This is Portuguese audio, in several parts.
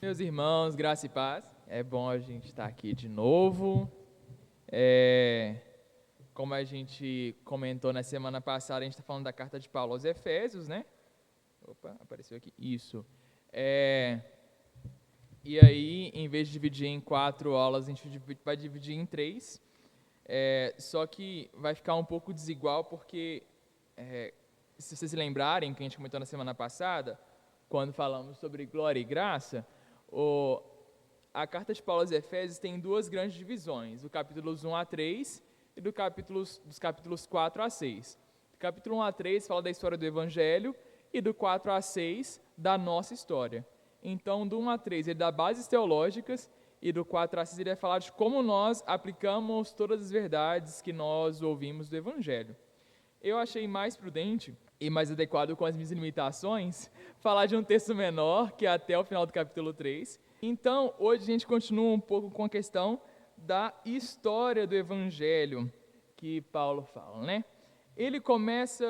Meus irmãos, graça e paz. É bom a gente estar aqui de novo. Como a gente comentou na semana passada, a gente está falando da carta de Paulo aos Efésios, né? Opa, apareceu aqui. Isso. E aí, em vez de dividir em 4 aulas, a gente vai dividir em 3. Só que vai ficar um pouco desigual porque, se vocês se lembrarem, que a gente comentou na semana passada, quando falamos sobre glória e graça, a carta de Paulo aos Efésios tem 2 grandes divisões, do capítulos 1 a 3 e dos capítulos 4 a 6. Do capítulo 1 a 3 fala da história do Evangelho e do 4 a 6 da nossa história. Então, do 1 a 3 ele dá bases teológicas e do 4 a 6 ele vai falar de como nós aplicamos todas as verdades que nós ouvimos do Evangelho. Eu achei mais prudente e mais adequado com as minhas limitações falar de um texto menor, que é até o final do capítulo 3. Então, hoje a gente continua um pouco com a questão da história do Evangelho que Paulo fala, né? Ele começa...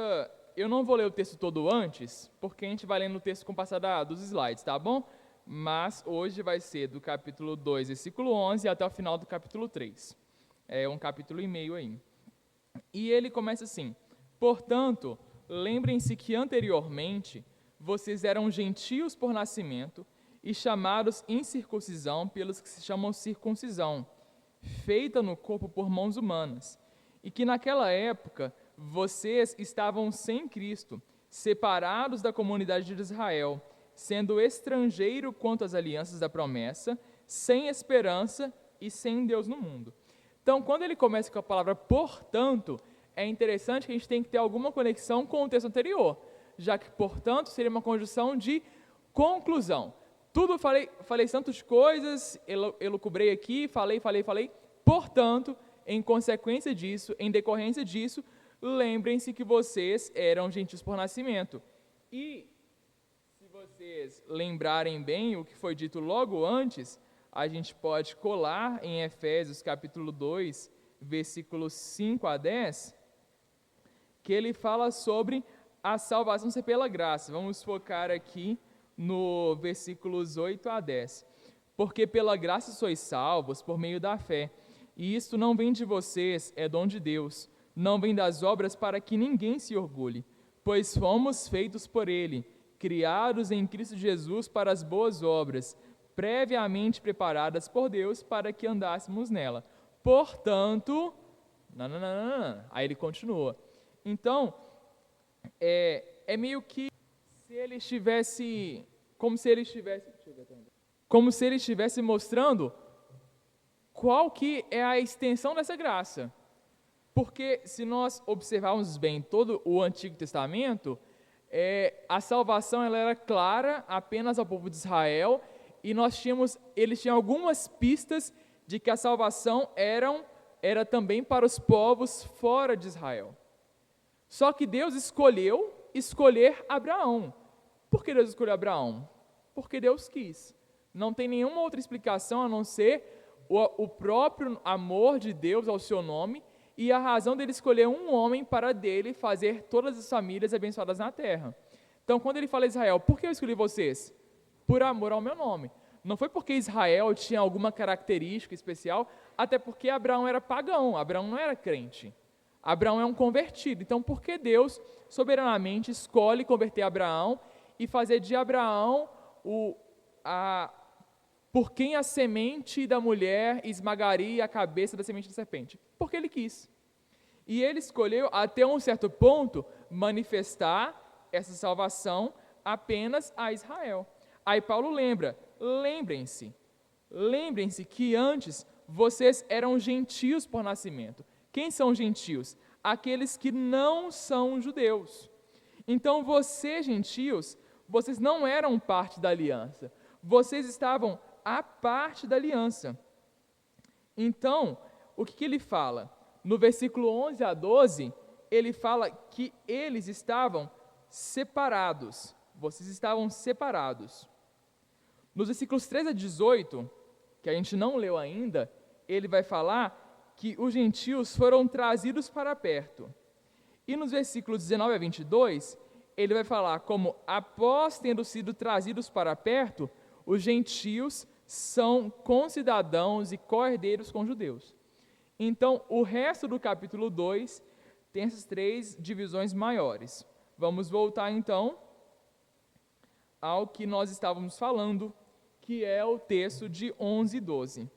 Eu não vou ler o texto todo antes, porque a gente vai lendo o texto com o passar dos slides, tá bom? Mas hoje vai ser do capítulo 2, versículo 11, até o final do capítulo 3. É um capítulo e meio aí. E ele começa assim: portanto, lembrem-se que anteriormente vocês eram gentios por nascimento e chamados incircuncisão pelos que se chamam circuncisão, feita no corpo por mãos humanas, e que naquela época vocês estavam sem Cristo, separados da comunidade de Israel, sendo estrangeiro quanto às alianças da promessa, sem esperança e sem Deus no mundo. Então, quando ele começa com a palavra portanto, é interessante que a gente tem que ter alguma conexão com o texto anterior, já que portanto seria uma conjunção de conclusão. Tudo falei tantas coisas, elucubrei aqui, falei, portanto, em consequência disso, em decorrência disso, lembrem-se que vocês eram gentios por nascimento. E, se vocês lembrarem bem o que foi dito logo antes, a gente pode colar em Efésios capítulo 2, versículos 5 a 10, que ele fala sobre a salvação ser pela graça. Vamos focar aqui no versículos 8 a 10. Porque pela graça sois salvos por meio da fé, e isto não vem de vocês, é dom de Deus, não vem das obras para que ninguém se orgulhe, pois fomos feitos por Ele, criados em Cristo Jesus para as boas obras, previamente preparadas por Deus para que andássemos nela. Portanto, aí ele continua. Então, é meio que se ele estivesse, como se ele estivesse mostrando qual que é a extensão dessa graça. Porque se nós observarmos bem todo o Antigo Testamento, a salvação ela era clara apenas ao povo de Israel, e eles tinham algumas pistas de que a salvação era também para os povos fora de Israel. Só que Deus escolher Abraão. Por que Deus escolheu Abraão? Porque Deus quis. Não tem nenhuma outra explicação a não ser o próprio amor de Deus ao seu nome e a razão dele escolher um homem para dele fazer todas as famílias abençoadas na terra. Então, quando ele fala a Israel, por que eu escolhi vocês? Por amor ao meu nome. Não foi porque Israel tinha alguma característica especial, até porque Abraão era pagão, Abraão não era crente. Abraão é um convertido. Então, por que Deus soberanamente escolhe converter Abraão e fazer de Abraão por quem a semente da mulher esmagaria a cabeça da semente da serpente? Porque ele quis. E ele escolheu, até um certo ponto, manifestar essa salvação apenas a Israel. Aí Paulo lembrem-se que antes vocês eram gentios por nascimento. Quem são gentios? Aqueles que não são judeus. Então vocês, gentios, vocês não eram parte da aliança. Vocês estavam à parte da aliança. Então, o que ele fala? No versículo 11 a 12, ele fala que eles estavam separados. Vocês estavam separados. Nos versículos 13 a 18, que a gente não leu ainda, ele vai falar que os gentios foram trazidos para perto. E nos versículos 19 a 22, ele vai falar como, após tendo sido trazidos para perto, os gentios são concidadãos e co-herdeiros com judeus. Então, o resto do capítulo 2 tem essas 3 divisões maiores. Vamos voltar, então, ao que nós estávamos falando, que é o texto de 11 e 12.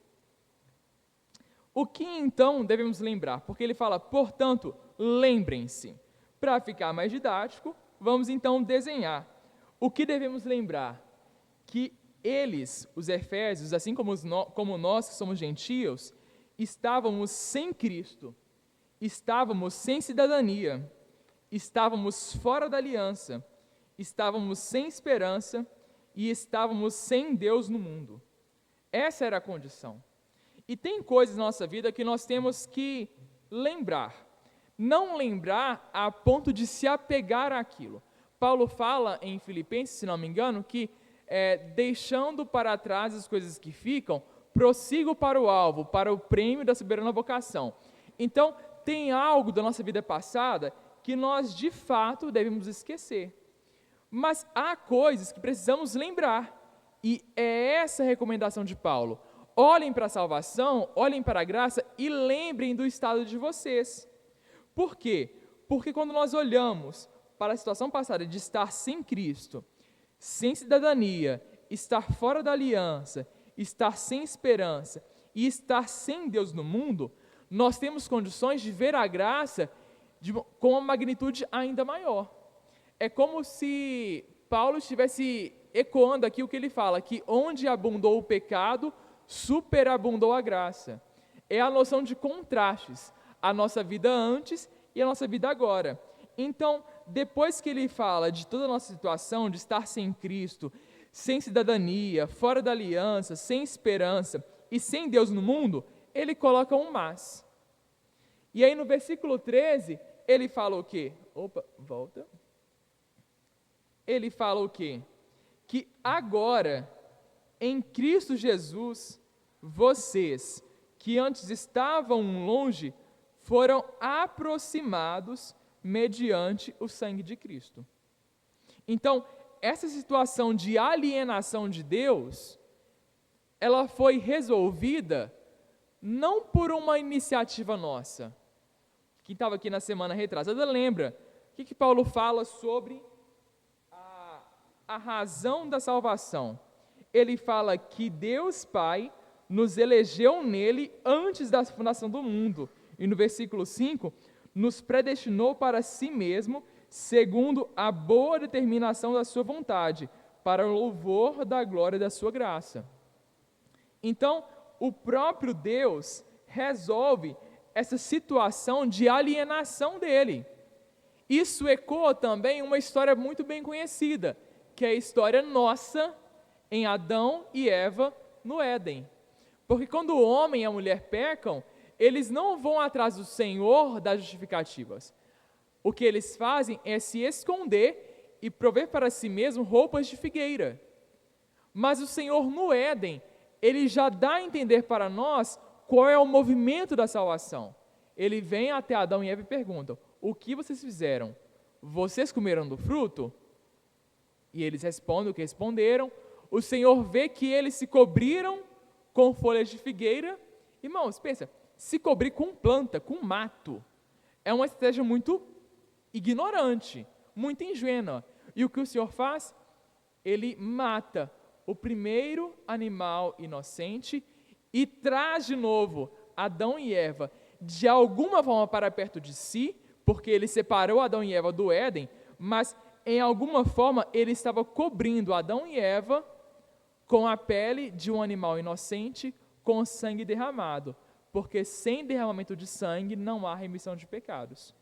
O que, então, devemos lembrar? Porque ele fala, portanto, lembrem-se. Para ficar mais didático, vamos, então, desenhar. O que devemos lembrar? Que eles, os efésios, assim como nós que somos gentios, estávamos sem Cristo, estávamos sem cidadania, estávamos fora da aliança, estávamos sem esperança e estávamos sem Deus no mundo. Essa era a condição. E tem coisas na nossa vida que nós temos que lembrar. Não lembrar a ponto de se apegar àquilo. Paulo fala em Filipenses, se não me engano, que deixando para trás as coisas que ficam, prossigo para o alvo, para o prêmio da soberana vocação. Então, tem algo da nossa vida passada que nós, de fato, devemos esquecer. Mas há coisas que precisamos lembrar, e é essa a recomendação de Paulo. Olhem para a salvação, olhem para a graça e lembrem do estado de vocês. Por quê? Porque quando nós olhamos para a situação passada de estar sem Cristo, sem cidadania, estar fora da aliança, estar sem esperança e estar sem Deus no mundo, nós temos condições de ver a graça com uma magnitude ainda maior. É como se Paulo estivesse ecoando aqui o que ele fala, que onde abundou o pecado, superabundou a graça. É a noção de contrastes, a nossa vida antes e a nossa vida agora. Então, depois que ele fala de toda a nossa situação, de estar sem Cristo, sem cidadania, fora da aliança, sem esperança e sem Deus no mundo, ele coloca um mas. E aí no versículo 13, ele fala o quê? Volta. Ele fala o quê? Que agora, em Cristo Jesus, vocês, que antes estavam longe, foram aproximados mediante o sangue de Cristo. Então, essa situação de alienação de Deus, ela foi resolvida não por uma iniciativa nossa. Quem estava aqui na semana retrasada lembra o que Paulo fala sobre a razão da salvação. Ele fala que Deus Pai nos elegeu nele antes da fundação do mundo. E no versículo 5, nos predestinou para si mesmo, segundo a boa determinação da sua vontade, para o louvor da glória da sua graça. Então, o próprio Deus resolve essa situação de alienação dele. Isso ecoa também uma história muito bem conhecida, que é a história nossa em Adão e Eva no Éden. Porque quando o homem e a mulher pecam, eles não vão atrás do Senhor das justificativas. O que eles fazem é se esconder e prover para si mesmo roupas de figueira. Mas o Senhor no Éden, ele já dá a entender para nós qual é o movimento da salvação. Ele vem até Adão e Eva e pergunta: o que vocês fizeram? Vocês comeram do fruto? E eles respondem o que responderam. O Senhor vê que eles se cobriram com folhas de figueira. Irmãos, pensa, se cobrir com planta, com mato, é uma estratégia muito ignorante, muito ingênua. E o que o Senhor faz? Ele mata o primeiro animal inocente e traz de novo Adão e Eva de alguma forma para perto de si, porque ele separou Adão e Eva do Éden, mas em alguma forma ele estava cobrindo Adão e Eva com a pele de um animal inocente, com sangue derramado, porque sem derramamento de sangue não há remissão de pecados.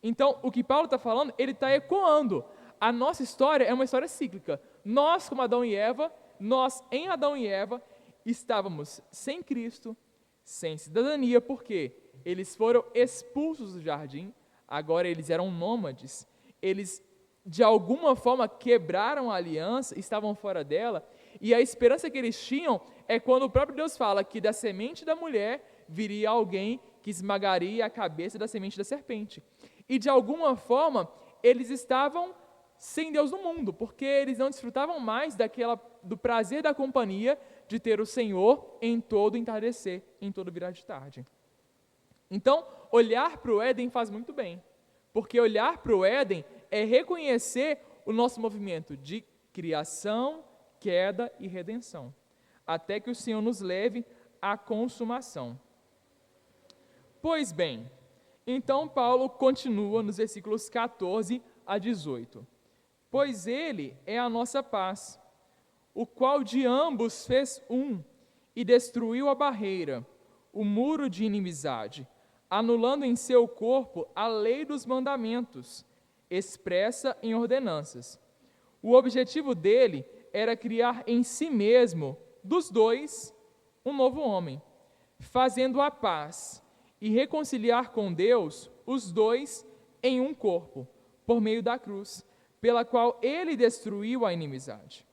Então, o que Paulo está falando, ele está ecoando. A nossa história é uma história cíclica. Nós, como Adão e Eva, nós em Adão e Eva, estávamos sem Cristo, sem cidadania, porque eles foram expulsos do jardim, agora eles eram nômades, eles de alguma forma quebraram a aliança, estavam fora dela, e a esperança que eles tinham é quando o próprio Deus fala que da semente da mulher viria alguém que esmagaria a cabeça da semente da serpente. E de alguma forma, eles estavam sem Deus no mundo, porque eles não desfrutavam mais do prazer da companhia de ter o Senhor em todo entardecer, em todo virar de tarde. Então, olhar para o Éden faz muito bem, porque olhar para o Éden é reconhecer o nosso movimento de criação, queda e redenção, até que o Senhor nos leve à consumação. Pois bem, então Paulo continua nos versículos 14 a 18. Pois ele é a nossa paz, o qual de ambos fez um, e destruiu a barreira, o muro de inimizade, anulando em seu corpo a lei dos mandamentos, expressa em ordenanças. O objetivo dele era criar em si mesmo, dos dois, um novo homem, fazendo a paz e reconciliar com Deus os dois em um corpo, por meio da cruz, pela qual ele destruiu a inimizade.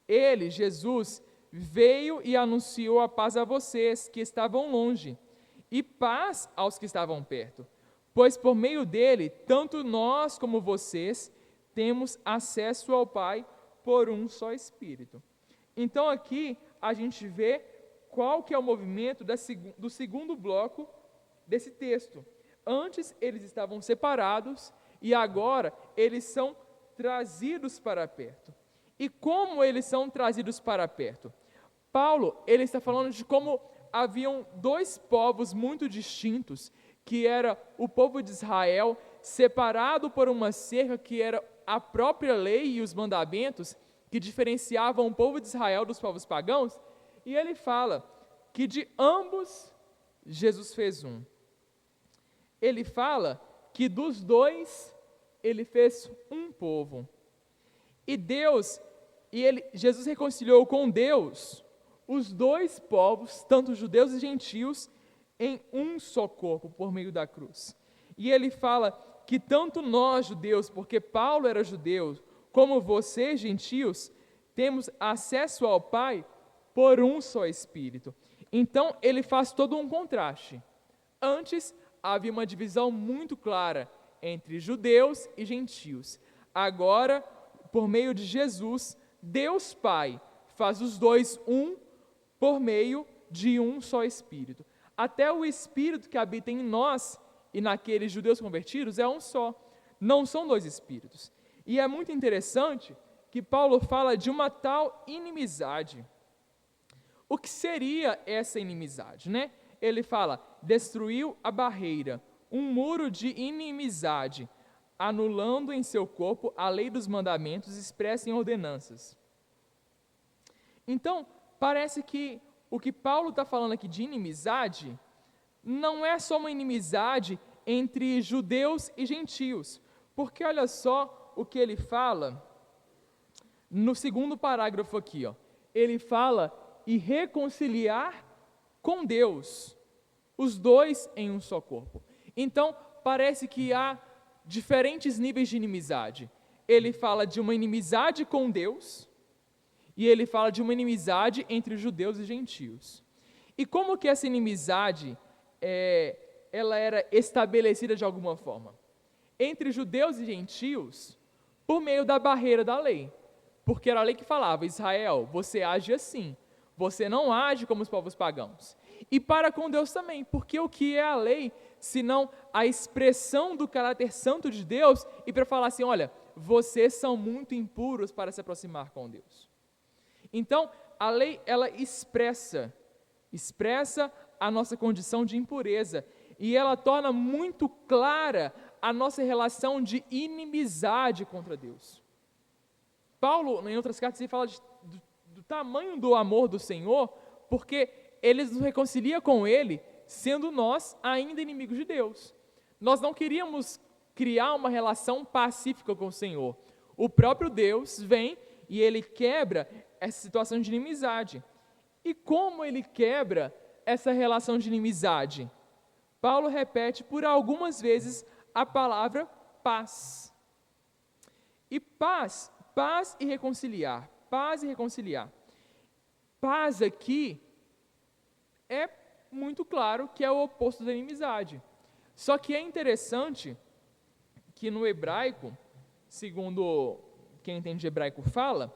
Ele, Jesus, veio e anunciou a paz a vocês que estavam longe, e paz aos que estavam perto, pois por meio dele, tanto nós como vocês, temos acesso ao Pai por um só Espírito. Então aqui a gente vê qual que é o movimento do segundo bloco desse texto. Antes eles estavam separados e agora eles são trazidos para perto. E como eles são trazidos para perto? Paulo, ele está falando de como haviam dois povos muito distintos, que era o povo de Israel, separado por uma cerca que era a própria lei e os mandamentos, que diferenciavam o povo de Israel dos povos pagãos, e ele fala que de ambos Jesus fez um. Ele fala que dos dois ele fez um povo. E Jesus reconciliou com Deus os dois povos, tanto judeus e gentios, em um só corpo, por meio da cruz. E ele fala que tanto nós, judeus, porque Paulo era judeu, como vocês, gentios, temos acesso ao Pai por um só Espírito. Então, ele faz todo um contraste. Antes, havia uma divisão muito clara entre judeus e gentios. Agora, por meio de Jesus, Deus Pai faz os dois um por meio de um só Espírito. Até o Espírito que habita em nós e naqueles judeus convertidos é um só. Não são dois Espíritos. E é muito interessante que Paulo fala de uma tal inimizade. O que seria essa inimizade, né? Ele fala, destruiu a barreira, um muro de inimizade, anulando em seu corpo a lei dos mandamentos expressa em ordenanças. Então, parece que o que Paulo está falando aqui de inimizade não é só uma inimizade entre judeus e gentios, porque olha só o que ele fala no segundo parágrafo aqui, ó. Ele fala e reconciliar com Deus, os dois em um só corpo. Então, parece que há diferentes níveis de inimizade. Ele fala de uma inimizade com Deus e ele fala de uma inimizade entre judeus e gentios. E como que essa inimizade ela era estabelecida de alguma forma? Entre judeus e gentios, por meio da barreira da lei. Porque era a lei que falava, Israel, você age assim, você não age como os povos pagãos. E para com Deus também, porque o que é a lei, senão a expressão do caráter santo de Deus, e para falar assim, olha, vocês são muito impuros para se aproximar com Deus. Então, a lei, ela expressa a nossa condição de impureza, e ela torna muito clara a nossa relação de inimizade contra Deus. Paulo, em outras cartas, ele fala do tamanho do amor do Senhor, porque ele nos reconcilia com Ele, sendo nós ainda inimigos de Deus. Nós não queríamos criar uma relação pacífica com o Senhor. O próprio Deus vem e Ele quebra essa situação de inimizade. E como Ele quebra essa relação de inimizade? Paulo repete por algumas vezes a palavra paz. E paz e reconciliar, paz e reconciliar. Paz aqui é muito claro que é o oposto da inimizade. Só que é interessante que no hebraico, segundo quem entende de hebraico fala,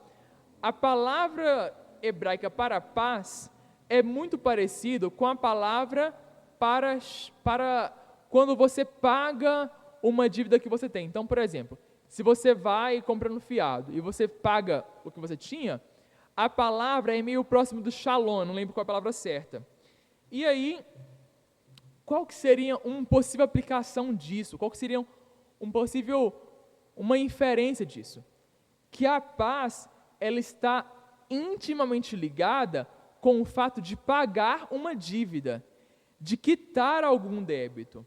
a palavra hebraica para paz é muito parecido com a palavra para quando você paga uma dívida que você tem. Então, por exemplo, se você vai comprando fiado e você paga o que você tinha, a palavra é meio próximo do shalom, não lembro qual é a palavra certa. E aí, qual que seria uma possível aplicação disso? Qual que seria uma inferência disso? Que a paz, ela está intimamente ligada com o fato de pagar uma dívida, de quitar algum débito.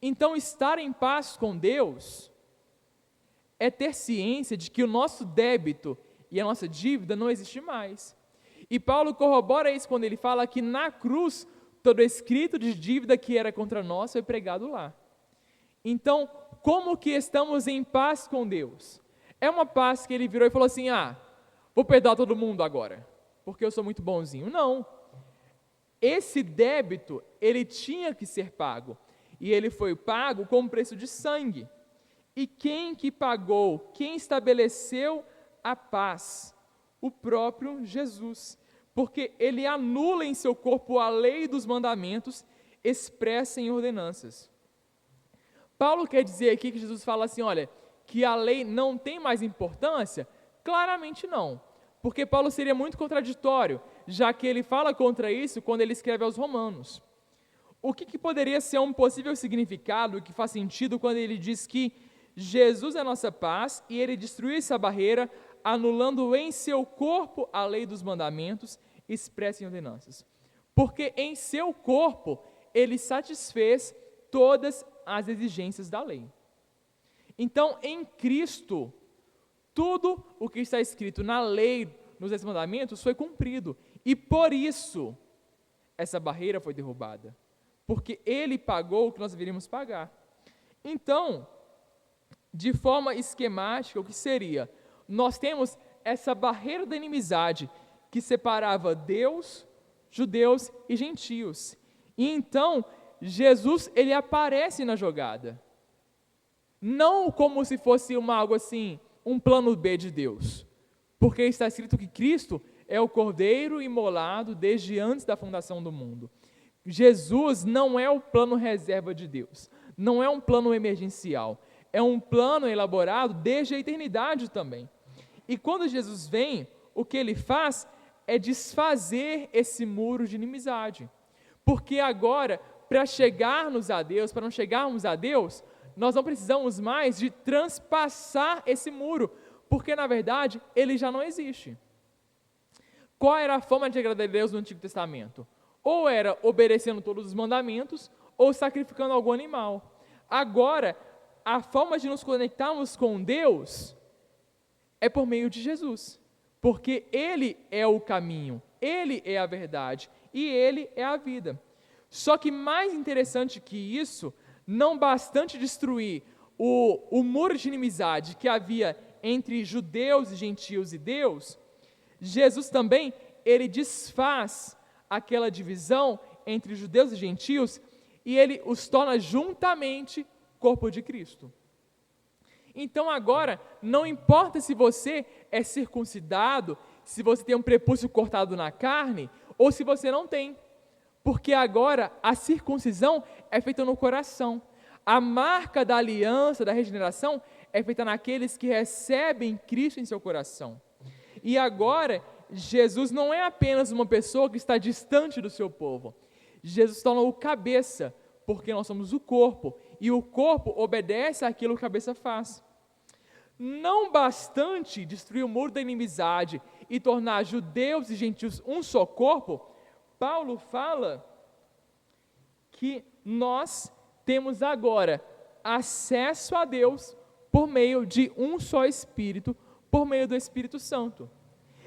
Então, estar em paz com Deus é ter ciência de que o nosso débito e a nossa dívida não existe mais. E Paulo corrobora isso quando ele fala que na cruz, todo escrito de dívida que era contra nós foi pregado lá. Então, como que estamos em paz com Deus? É uma paz que ele virou e falou assim, vou perdoar todo mundo agora, porque eu sou muito bonzinho. Não. Esse débito, ele tinha que ser pago. E ele foi pago com preço de sangue. E quem que pagou? Quem estabeleceu a paz? O próprio Jesus. Porque ele anula em seu corpo a lei dos mandamentos expressa em ordenanças. Paulo quer dizer aqui que Jesus fala assim, olha, que a lei não tem mais importância? Claramente não. Porque Paulo seria muito contraditório, já que ele fala contra isso quando ele escreve aos Romanos. O que poderia ser um possível significado que faz sentido quando ele diz que Jesus é a nossa paz e ele destruiu essa barreira, anulando em seu corpo a lei dos mandamentos expressa em ordenanças? Porque em seu corpo ele satisfez todas as exigências da lei. Então, em Cristo, tudo o que está escrito na lei, nos 10 mandamentos, foi cumprido. E por isso, essa barreira foi derrubada. Porque ele pagou o que nós deveríamos pagar. Então, de forma esquemática, o que seria? Nós temos essa barreira da inimizade que separava Deus, judeus e gentios. E então, Jesus, ele aparece na jogada. Não como se fosse algo assim, um plano B de Deus. Porque está escrito que Cristo é o Cordeiro imolado desde antes da fundação do mundo. Jesus não é o plano reserva de Deus. Não é um plano emergencial. É um plano elaborado desde a eternidade também. E quando Jesus vem, o que ele faz é desfazer esse muro de inimizade. Porque agora, para chegarmos a Deus, para não chegarmos a Deus, nós não precisamos mais de transpassar esse muro, porque na verdade ele já não existe. Qual era a forma de agradar a Deus no Antigo Testamento? Ou era obedecendo todos os mandamentos, ou sacrificando algum animal. Agora, a forma de nos conectarmos com Deus é por meio de Jesus, porque Ele é o caminho, Ele é a verdade e Ele é a vida. Só que mais interessante que isso, não bastante destruir o muro de inimizade que havia entre judeus e gentios e Deus, Jesus também, ele desfaz aquela divisão entre judeus e gentios e ele os torna juntamente corpo de Cristo. Então agora, não importa se você é circuncidado, se você tem um prepúcio cortado na carne, ou se você não tem, porque agora a circuncisão é feita no coração. A marca da aliança, da regeneração, é feita naqueles que recebem Cristo em seu coração. E agora, Jesus não é apenas uma pessoa que está distante do seu povo. Jesus torna o cabeça, porque nós somos o corpo, e o corpo obedece àquilo que a cabeça faz. Não bastante destruir o muro da inimizade e tornar judeus e gentios um só corpo, Paulo fala que nós temos agora acesso a Deus por meio de um só Espírito, por meio do Espírito Santo.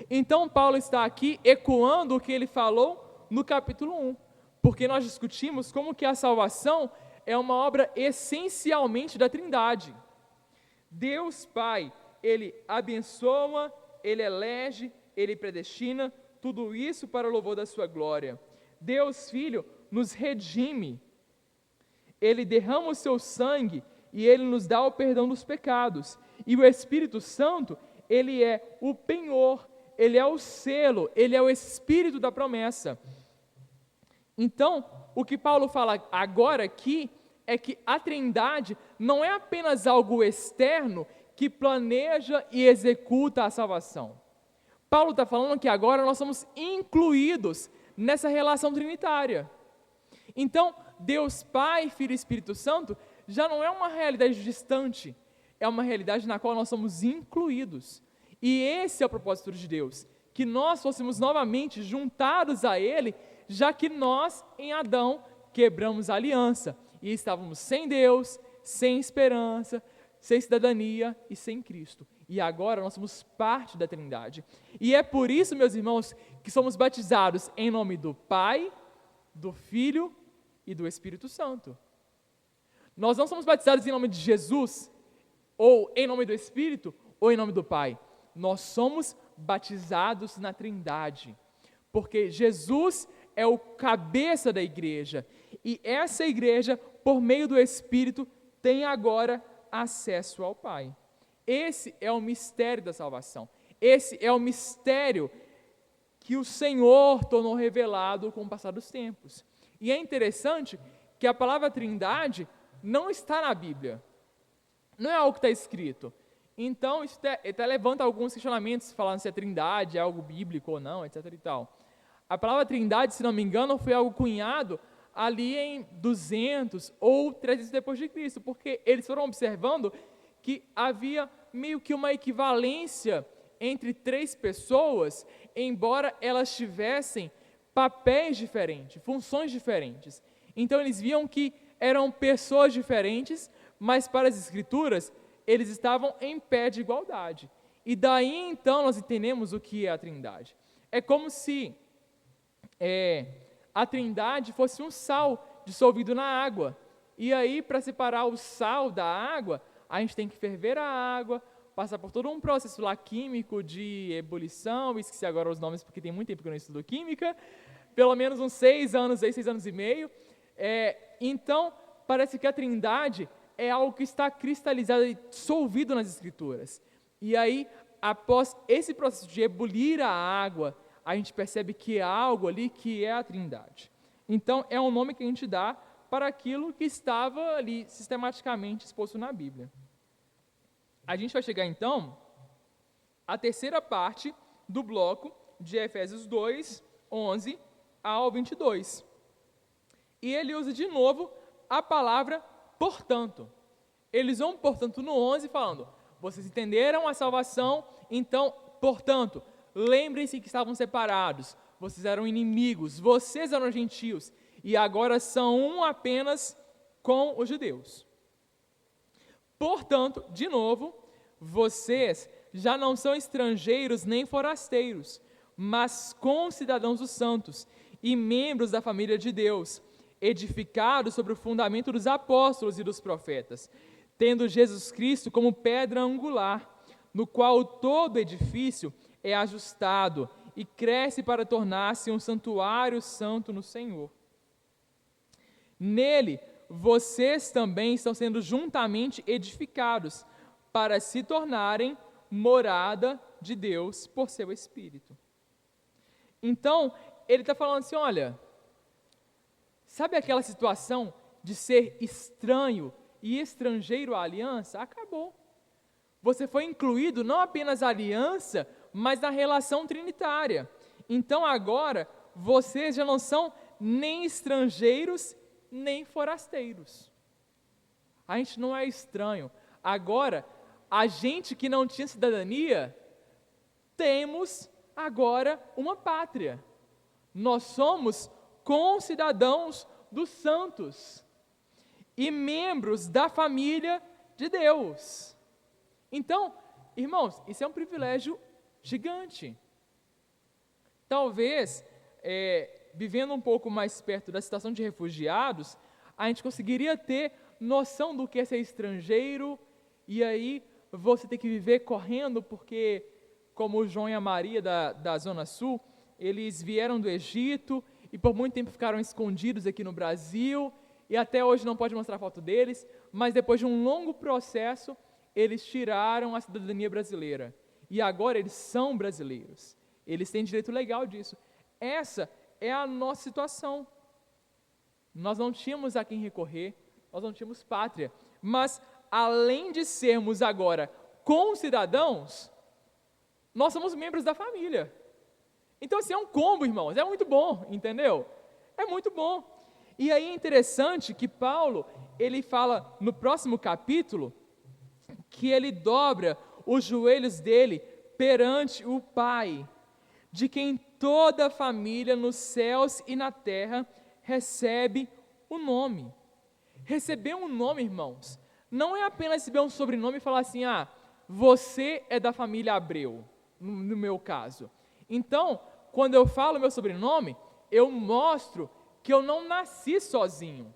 Então Paulo está aqui ecoando o que ele falou no capítulo 1, porque nós discutimos como que a salvação é uma obra essencialmente da Trindade. Deus Pai, Ele abençoa, Ele elege, Ele predestina, tudo isso para o louvor da sua glória. Deus Filho nos redime, Ele derrama o seu sangue e Ele nos dá o perdão dos pecados. E o Espírito Santo, ele é o penhor, ele é o selo, ele é o Espírito da promessa. Então, o que Paulo fala agora aqui é que a Trindade não é apenas algo externo que planeja e executa a salvação. Paulo está falando que agora nós somos incluídos nessa relação trinitária. Então, Deus Pai, Filho e Espírito Santo já não é uma realidade distante, é uma realidade na qual nós somos incluídos. E esse é o propósito de Deus, que nós fôssemos novamente juntados a Ele, já que nós, em Adão, quebramos a aliança e estávamos sem Deus, sem esperança, sem cidadania e sem Cristo. E agora nós somos parte da Trindade. E é por isso, meus irmãos, que somos batizados em nome do Pai, do Filho e do Espírito Santo. Nós não somos batizados em nome de Jesus, ou em nome do Espírito, ou em nome do Pai. Nós somos batizados na Trindade, porque Jesus é o cabeça da igreja, e essa igreja, por meio do Espírito, tem agora acesso ao Pai. Esse é o mistério da salvação. Esse é o mistério que o Senhor tornou revelado com o passar dos tempos. E é interessante que a palavra Trindade não está na Bíblia. Não é algo que está escrito. Então, isso até levanta alguns questionamentos, falando se a Trindade é algo bíblico ou não, etc. e tal. A palavra Trindade, se não me engano, foi algo cunhado ali em 200 ou 300 depois de Cristo, porque eles foram observando que havia meio que uma equivalência entre três pessoas, embora elas tivessem papéis diferentes, funções diferentes. Então eles viam que eram pessoas diferentes, mas para as Escrituras eles estavam em pé de igualdade. E daí então nós entendemos o que é a Trindade. É como se a Trindade fosse um sal dissolvido na água. E aí, para separar o sal da água, a gente tem que ferver a água, passar por todo um processo lá químico de ebulição, esqueci agora os nomes porque tem muito tempo que eu não estudo química, pelo menos uns 6 anos e meio. Então, parece que a Trindade é algo que está cristalizado e dissolvido nas Escrituras. E aí, após esse processo de ebulir a água, a gente percebe que há algo ali que é a Trindade. Então, é um nome que a gente dá para aquilo que estava ali sistematicamente exposto na Bíblia. A gente vai chegar, então, à terceira parte do bloco de Efésios 2, 11 ao 22. E ele usa de novo a palavra portanto. Eles vão, portanto, no 11 falando, vocês entenderam a salvação, então, portanto, lembrem-se que estavam separados, vocês eram inimigos, vocês eram gentios, e agora são um apenas com os judeus. Portanto, de novo, vocês já não são estrangeiros nem forasteiros, mas concidadãos dos santos e membros da família de Deus, edificados sobre o fundamento dos apóstolos e dos profetas, tendo Jesus Cristo como pedra angular, no qual todo edifício é ajustado e cresce para tornar-se um santuário santo no Senhor. Nele, vocês também estão sendo juntamente edificados para se tornarem morada de Deus por seu Espírito. Então, ele está falando assim, olha, sabe aquela situação de ser estranho e estrangeiro à aliança? Acabou. Você foi incluído não apenas na aliança, mas na relação trinitária. Então agora, vocês já não são nem estrangeiros, nem forasteiros. A gente não é estranho. Agora, a gente que não tinha cidadania, temos agora uma pátria. Nós somos concidadãos dos santos e membros da família de Deus. Então, irmãos, isso é um privilégio gigante. Talvez, vivendo um pouco mais perto da situação de refugiados, a gente conseguiria ter noção do que é ser estrangeiro, e aí você tem que viver correndo, porque, como o João e a Maria da Zona Sul, eles vieram do Egito, e por muito tempo ficaram escondidos aqui no Brasil, e até hoje não pode mostrar foto deles, mas depois de um longo processo, eles tiraram a cidadania brasileira. E agora eles são brasileiros. Eles têm direito legal disso. Essa é a nossa situação. Nós não tínhamos a quem recorrer, nós não tínhamos pátria. Mas, além de sermos agora concidadãos, nós somos membros da família. Então, assim, é um combo, irmãos, é muito bom, entendeu? É muito bom. E aí é interessante que Paulo, ele fala no próximo capítulo, que ele dobra os joelhos dele perante o Pai, de quem toda a família nos céus e na terra recebe o nome. Receber um nome, irmãos, não é apenas receber um sobrenome e falar assim, você é da família Abreu, no meu caso. Então, quando eu falo meu sobrenome, eu mostro que eu não nasci sozinho,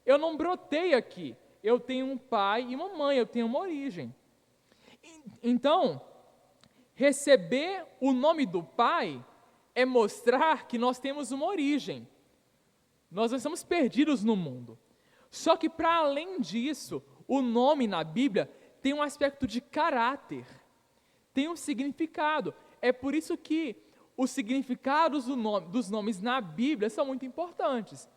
eu não brotei aqui, eu tenho um pai e uma mãe, eu tenho uma origem. Então, receber o nome do Pai é mostrar que nós temos uma origem, nós não estamos perdidos no mundo. Só que, para além disso, o nome na Bíblia tem um aspecto de caráter, tem um significado. É por isso que os significados dos nomes na Bíblia são muito importantes.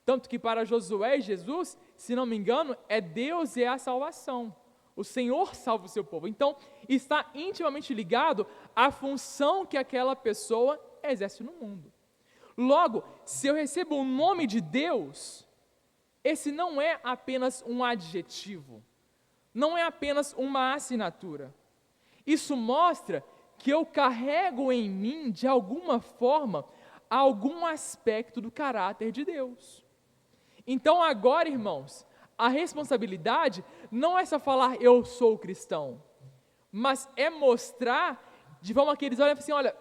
Tanto que para Josué e Jesus, se não me engano, é Deus e é a salvação. O Senhor salva o seu povo. Então, está intimamente ligado à função que aquela pessoa exerce no mundo. Logo, se eu recebo o nome de Deus, esse não é apenas um adjetivo, não é apenas uma assinatura. Isso mostra que eu carrego em mim, de alguma forma, algum aspecto do caráter de Deus. Então agora, irmãos, a responsabilidade não é só falar eu sou cristão, mas é mostrar de forma que eles olham assim, olha,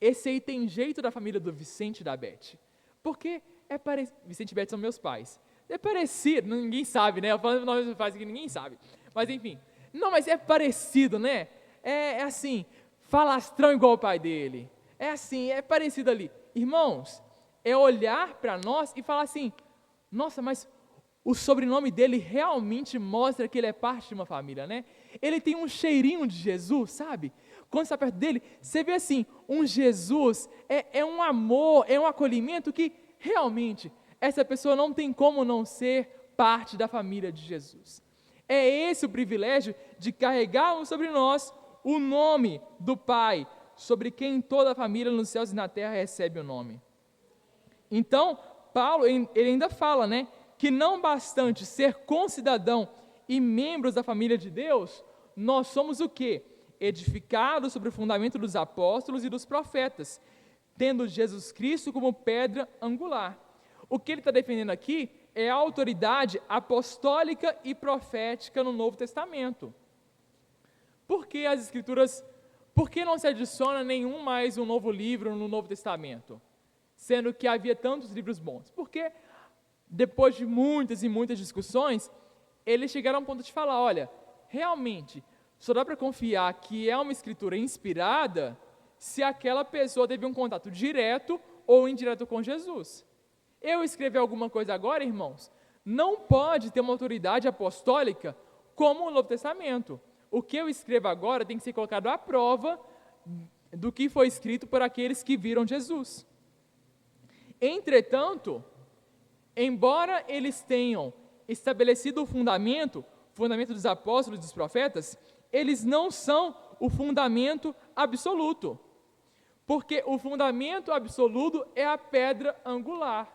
esse aí tem jeito da família do Vicente e da Beth, porque é parecido, Vicente e Beth são meus pais, é parecido, ninguém sabe, né, eu falo o nome dos meus pais aqui, ninguém sabe, mas enfim, não, mas é parecido, né, é assim, falastrão igual o pai dele, é assim, é parecido ali, irmãos, é olhar para nós e falar assim, nossa, mas o sobrenome dele realmente mostra que ele é parte de uma família, né? Ele tem um cheirinho de Jesus, sabe? Quando você está perto dele, você vê assim, um Jesus, é um amor, é um acolhimento que realmente essa pessoa não tem como não ser parte da família de Jesus. É esse o privilégio de carregarmos sobre nós o nome do Pai, sobre quem toda a família nos céus e na terra recebe o nome. Então, Paulo, ele ainda fala, né? Que não bastante ser concidadão e membros da família de Deus, nós somos o quê? Edificados sobre o fundamento dos apóstolos e dos profetas, tendo Jesus Cristo como pedra angular. O que ele está defendendo aqui é a autoridade apostólica e profética no Novo Testamento. Por que as Escrituras, por que não se adiciona nenhum mais um novo livro no Novo Testamento? Sendo que havia tantos livros bons. Porque depois de muitas e muitas discussões, eles chegaram ao ponto de falar, olha, realmente, só dá para confiar que é uma escritura inspirada se aquela pessoa teve um contato direto ou indireto com Jesus. Eu escrever alguma coisa agora, irmãos, não pode ter uma autoridade apostólica como o Novo Testamento. O que eu escrevo agora tem que ser colocado à prova do que foi escrito por aqueles que viram Jesus. Entretanto, embora eles tenham estabelecido o fundamento dos apóstolos e dos profetas, eles não são o fundamento absoluto, porque o fundamento absoluto é a pedra angular,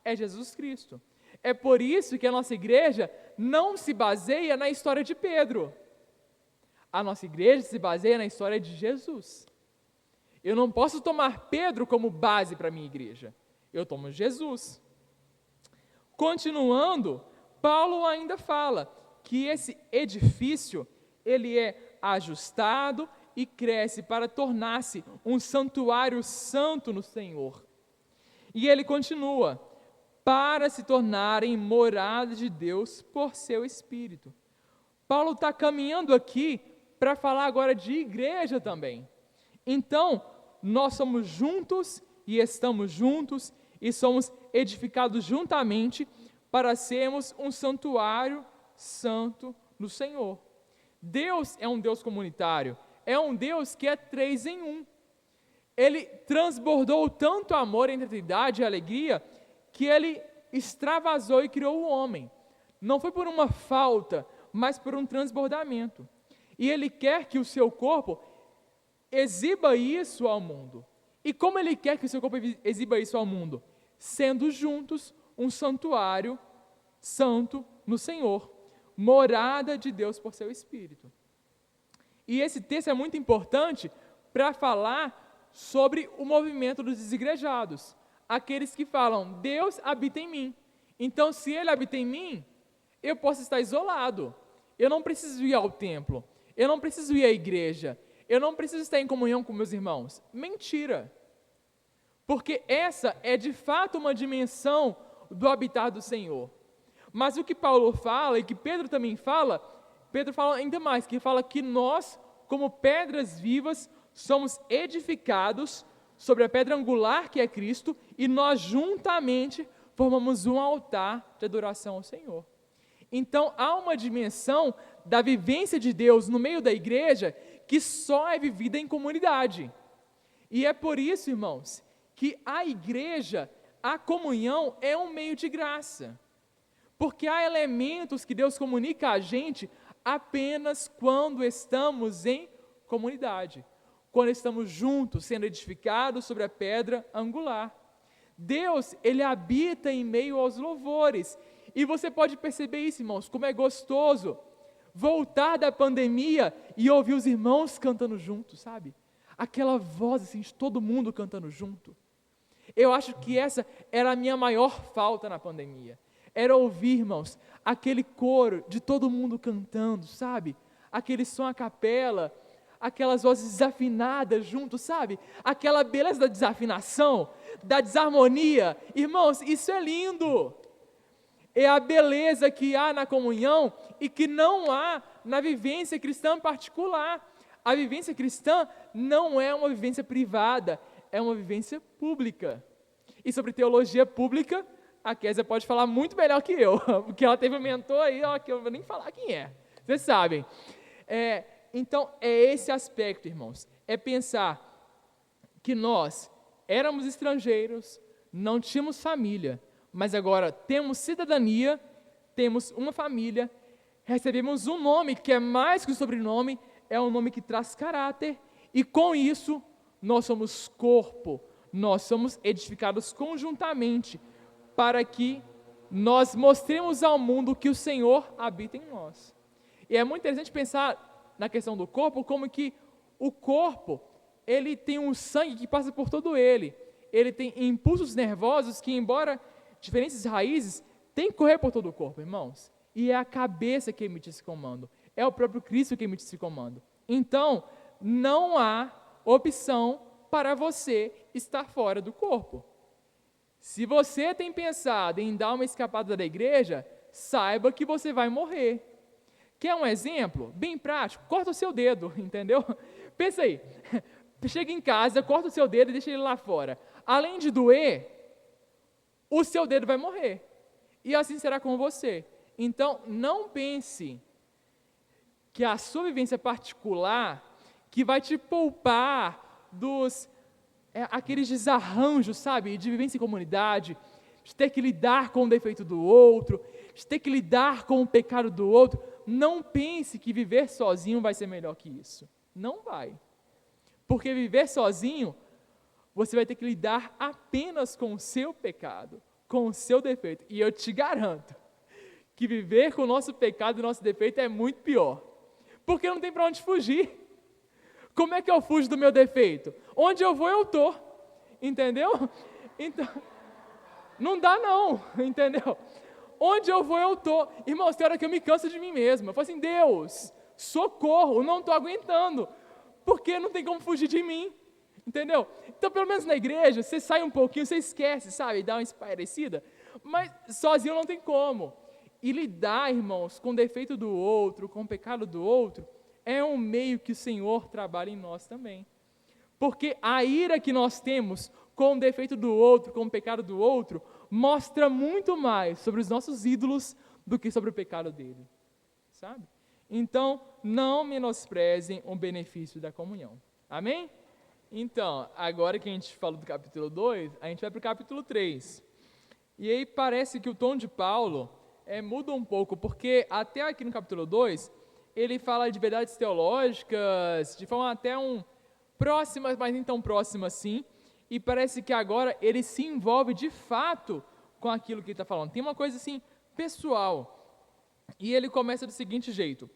é Jesus Cristo. É por isso que a nossa igreja não se baseia na história de Pedro, a nossa igreja se baseia na história de Jesus. Eu não posso tomar Pedro como base para a minha igreja, eu tomo Jesus. Continuando, Paulo ainda fala que esse edifício, ele é ajustado e cresce para tornar-se um santuário santo no Senhor. E ele continua, para se tornarem morada de Deus por seu Espírito. Paulo está caminhando aqui para falar agora de igreja também. Então, nós somos juntos e estamos juntos e somos edificados juntamente para sermos um santuário santo no Senhor. Deus é um Deus comunitário, é um Deus que é 3 em 1. Ele transbordou tanto amor entre a Trindade e alegria, que ele extravasou e criou o homem. Não foi por uma falta, mas por um transbordamento. E ele quer que o seu corpo exiba isso ao mundo. E como ele quer que o seu corpo exiba isso ao mundo? Sendo juntos um santuário santo no Senhor, morada de Deus por seu Espírito. E esse texto é muito importante para falar sobre o movimento dos desigrejados, aqueles que falam, Deus habita em mim. Então, se Ele habita em mim, eu posso estar isolado. Eu não preciso ir ao templo. Eu não preciso ir à igreja. Eu não preciso estar em comunhão com meus irmãos. Mentira. Porque essa é de fato uma dimensão do habitar do Senhor. Mas o que Paulo fala e que Pedro também fala, Pedro fala ainda mais, que fala que nós, como pedras vivas, somos edificados sobre a pedra angular que é Cristo e nós juntamente formamos um altar de adoração ao Senhor. Então há uma dimensão da vivência de Deus no meio da igreja que só é vivida em comunidade. E é por isso, irmãos, que a igreja, a comunhão é um meio de graça. Porque há elementos que Deus comunica a gente apenas quando estamos em comunidade. Quando estamos juntos, sendo edificados sobre a pedra angular. Deus, Ele habita em meio aos louvores. E você pode perceber isso, irmãos, como é gostoso voltar da pandemia e ouvir os irmãos cantando juntos, sabe? Aquela voz assim, de todo mundo cantando junto. Eu acho que essa era a minha maior falta na pandemia. Era ouvir, irmãos, aquele coro de todo mundo cantando, sabe? Aquele som a capela, aquelas vozes desafinadas juntos, sabe? Aquela beleza da desafinação, da desarmonia. Irmãos, isso é lindo. É a beleza que há na comunhão e que não há na vivência cristã particular. A vivência cristã não é uma vivência privada, é uma vivência pública. E sobre teologia pública, a Kézia pode falar muito melhor que eu, porque ela teve um mentor aí, ó, que eu não vou nem falar quem é. Vocês sabem. Então, é esse aspecto, irmãos. É pensar que nós éramos estrangeiros, não tínhamos família, mas agora temos cidadania, temos uma família, recebemos um nome que é mais que o sobrenome, é um nome que traz caráter, e com isso, nós somos corpo, nós somos edificados conjuntamente, para que nós mostremos ao mundo que o Senhor habita em nós. E é muito interessante pensar na questão do corpo, como que o corpo, ele tem um sangue que passa por todo ele tem impulsos nervosos que, embora diferentes raízes, tem que correr por todo o corpo, irmãos. E é a cabeça que emite esse comando, é o próprio Cristo que emite esse comando. Então, não há opção para você estar fora do corpo. Se você tem pensado em dar uma escapada da igreja, saiba que você vai morrer. Quer um exemplo? Bem prático, corta o seu dedo, entendeu? Pensa aí, chega em casa, corta o seu dedo e deixa ele lá fora. Além de doer, o seu dedo vai morrer. E assim será com você. Então, não pense que a sua vivência particular, que vai te poupar dos aqueles desarranjos, sabe, de vivência em comunidade, de ter que lidar com o defeito do outro, de ter que lidar com o pecado do outro. Não pense que viver sozinho vai ser melhor que isso. Não vai. Porque viver sozinho, você vai ter que lidar apenas com o seu pecado, com o seu defeito. E eu te garanto que viver com o nosso pecado e o nosso defeito é muito pior. Porque não tem para onde fugir. Como é que eu fujo do meu defeito? Onde eu vou, eu estou. Entendeu? Então, não dá não, entendeu? Onde eu vou, eu estou. Irmãos, tem hora que eu me canso de mim mesmo. Eu falo assim, Deus, socorro, não estou aguentando. Porque não tem como fugir de mim. Entendeu? Então, pelo menos na igreja, você sai um pouquinho, você esquece, sabe? Dá uma espairecida. Mas sozinho não tem como. E lidar, irmãos, com o defeito do outro, com o pecado do outro, é um meio que o Senhor trabalha em nós também. Porque a ira que nós temos com o defeito do outro, com o pecado do outro, mostra muito mais sobre os nossos ídolos do que sobre o pecado dele, sabe? Então, não menosprezem o benefício da comunhão. Amém? Então, agora que a gente falou do capítulo 2, a gente vai para o capítulo 3. E aí parece que o tom de Paulo muda um pouco, porque até aqui no capítulo 2, ele fala de verdades teológicas, de forma até próxima, mas nem tão próxima assim, e parece que agora ele se envolve de fato com aquilo que ele está falando. Tem uma coisa assim, pessoal. E ele começa do seguinte jeito: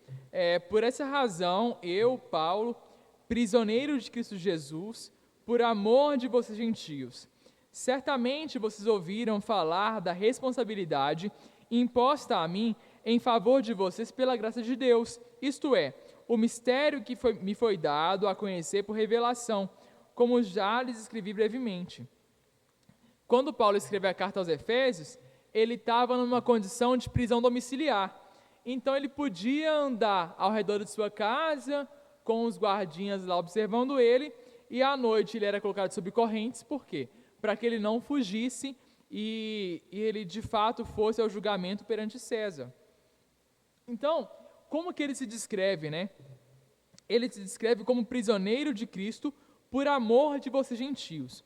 por essa razão, eu, Paulo, prisioneiro de Cristo Jesus, por amor de vocês gentios, certamente vocês ouviram falar da responsabilidade imposta a mim em favor de vocês pela graça de Deus, isto é, o mistério que me foi dado a conhecer por revelação, como já lhes escrevi brevemente. Quando Paulo escreveu a carta aos Efésios, ele estava numa condição de prisão domiciliar. Então ele podia andar ao redor de sua casa, com os guardinhas lá observando ele, e à noite ele era colocado sob correntes. Por quê? Para que ele não fugisse e ele de fato fosse ao julgamento perante César. Então, como que ele se descreve, né? Ele se descreve como prisioneiro de Cristo por amor de vocês gentios.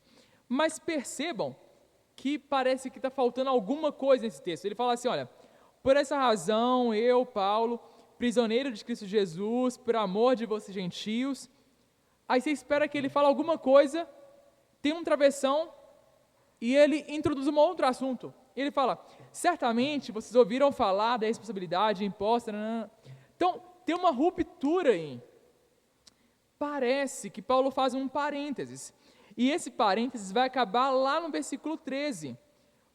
Mas percebam que parece que está faltando alguma coisa nesse texto. Ele fala assim, olha, por essa razão, eu, Paulo, prisioneiro de Cristo Jesus, por amor de vocês gentios. Aí você espera que ele fale alguma coisa, tem um travessão, e ele introduz um outro assunto. Ele fala, certamente vocês ouviram falar da responsabilidade imposta. Então, tem uma ruptura aí. Parece que Paulo faz um parênteses. E esse parênteses vai acabar lá no versículo 13.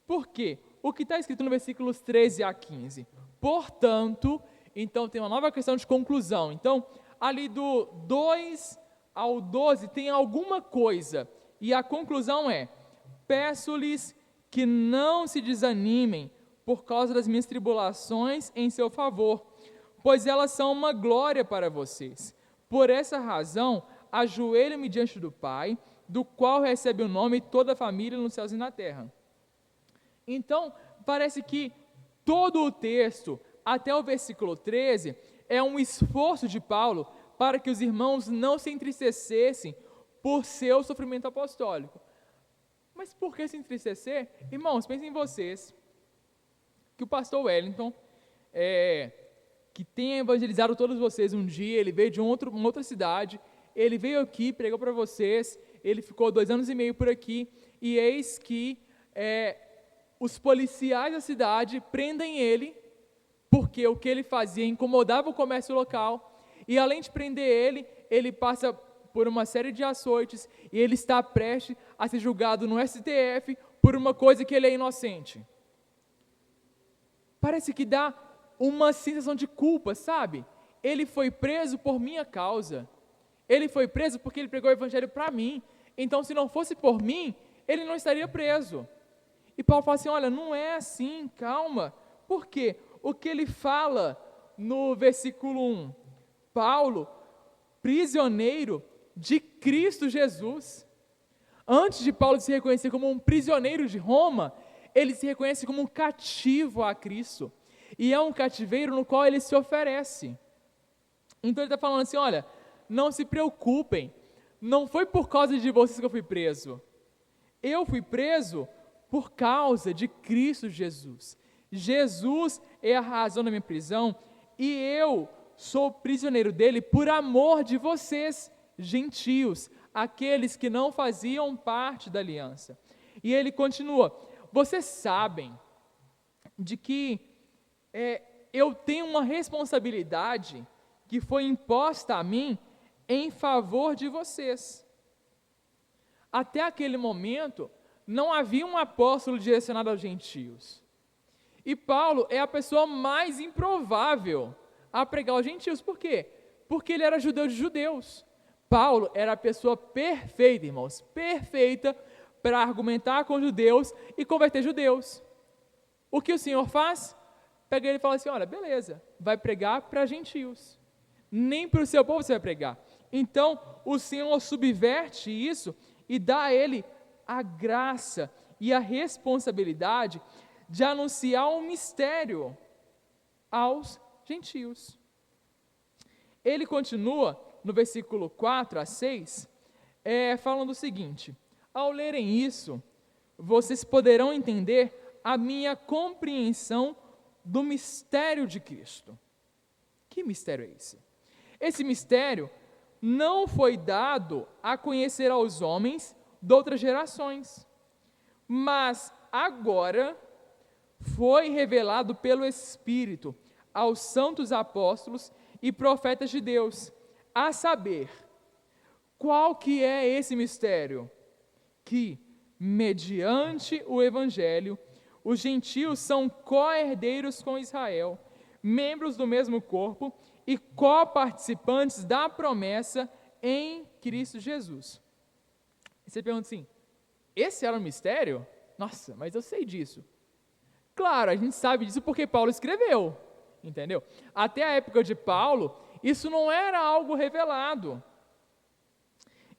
Por quê? O que está escrito no versículos 13 a 15? Portanto, então tem uma nova questão de conclusão. Então, ali do 2 ao 12 tem alguma coisa. E a conclusão é, peço-lhes que não se desanimem por causa das minhas tribulações em seu favor, pois elas são uma glória para vocês. Por essa razão, ajoelho-me diante do Pai, do qual recebe o nome toda a família nos céus e na terra. Então, parece que todo o texto, até o versículo 13, é um esforço de Paulo para que os irmãos não se entristecessem por seu sofrimento apostólico. Mas por que se entristecer? Irmãos, pensem em vocês, que o pastor Wellington, que tenha evangelizado todos vocês um dia, ele veio de uma outra cidade, ele veio aqui, pregou para vocês, ele ficou 2 anos e meio por aqui, e eis que os policiais da cidade prendem ele, porque o que ele fazia incomodava o comércio local, e além de prender ele, ele passa por uma série de açoites, e ele está prestes a ser julgado no STF por uma coisa que ele é inocente. Parece que dá uma sensação de culpa, sabe? Ele foi preso por minha causa, ele foi preso porque ele pregou o evangelho para mim, então se não fosse por mim, ele não estaria preso. E Paulo fala assim, olha, não é assim, calma. Por quê? O que ele fala no versículo 1, Paulo, prisioneiro de Cristo Jesus. Antes de Paulo se reconhecer como um prisioneiro de Roma, ele se reconhece como um cativo a Cristo. E é um cativeiro no qual ele se oferece. Então ele está falando assim, olha, não se preocupem, não foi por causa de vocês que eu fui preso. Eu fui preso por causa de Cristo Jesus. Jesus é a razão da minha prisão e eu sou prisioneiro dele por amor de vocês, gentios, aqueles que não faziam parte da aliança. E ele continua, vocês sabem de que eu tenho uma responsabilidade que foi imposta a mim em favor de vocês. Até aquele momento, não havia um apóstolo direcionado aos gentios. E Paulo é a pessoa mais improvável a pregar aos gentios. Por quê? Porque ele era judeu de judeus. Paulo era a pessoa perfeita, irmãos, perfeita para argumentar com judeus e converter judeus. O que o Senhor faz? Pega ele e fala assim, olha, beleza, vai pregar para gentios. Nem para o seu povo você vai pregar. Então, o Senhor subverte isso e dá a ele a graça e a responsabilidade de anunciar um mistério aos gentios. ele continua no versículo 4 a 6, falando o seguinte: ao lerem isso, vocês poderão entender a minha compreensão do mistério de Cristo. Que mistério é esse? Esse mistério não foi dado a conhecer aos homens de outras gerações, mas agora foi revelado pelo Espírito aos santos apóstolos e profetas de Deus, a saber, qual que é esse mistério? Que, mediante o Evangelho, os gentios são co-herdeiros com Israel, membros do mesmo corpo e co-participantes da promessa em Cristo Jesus. E você pergunta assim, esse era um mistério? Nossa, mas eu sei disso. Claro, a gente sabe disso porque Paulo escreveu, entendeu? Até a época de Paulo, isso não era algo revelado.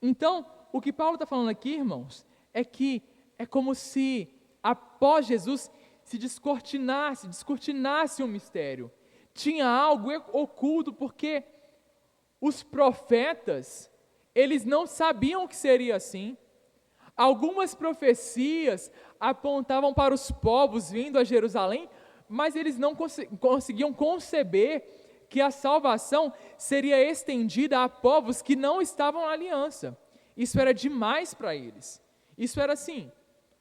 Então, o que Paulo está falando aqui, irmãos, é que é como se após Jesus se descortinasse um mistério. Tinha algo oculto, porque os profetas, eles não sabiam que seria assim. Algumas profecias apontavam para os povos vindo a Jerusalém, mas eles não conseguiam conceber que a salvação seria estendida a povos que não estavam na aliança. Isso era demais para eles. Isso era assim,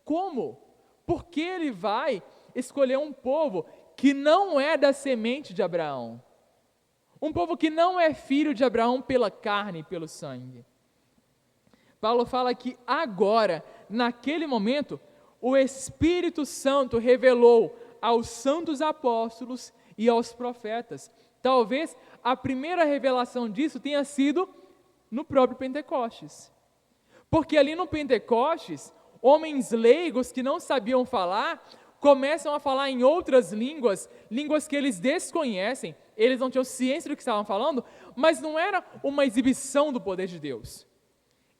como? Por que ele vai escolher um povo que não é da semente de Abraão? Um povo que não é filho de Abraão pela carne e pelo sangue. Paulo fala que agora, naquele momento, o Espírito Santo revelou aos santos apóstolos e aos profetas. Talvez a primeira revelação disso tenha sido no próprio Pentecostes. Porque ali no Pentecostes, homens leigos que não sabiam falar, começam a falar em outras línguas, línguas que eles desconhecem, eles não tinham ciência do que estavam falando, mas não era uma exibição do poder de Deus.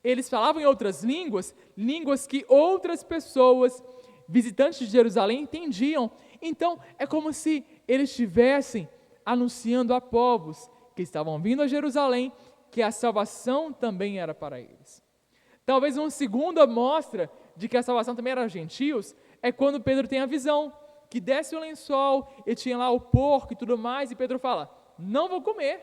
Eles falavam em outras línguas, línguas que outras pessoas, visitantes de Jerusalém, entendiam. Então, é como se eles estivessem anunciando a povos que estavam vindo a Jerusalém, que a salvação também era para eles. Talvez uma segunda mostra de que a salvação também era aos gentios, é quando Pedro tem a visão, que desce o lençol, e tinha lá o porco e tudo mais, e Pedro fala, não vou comer,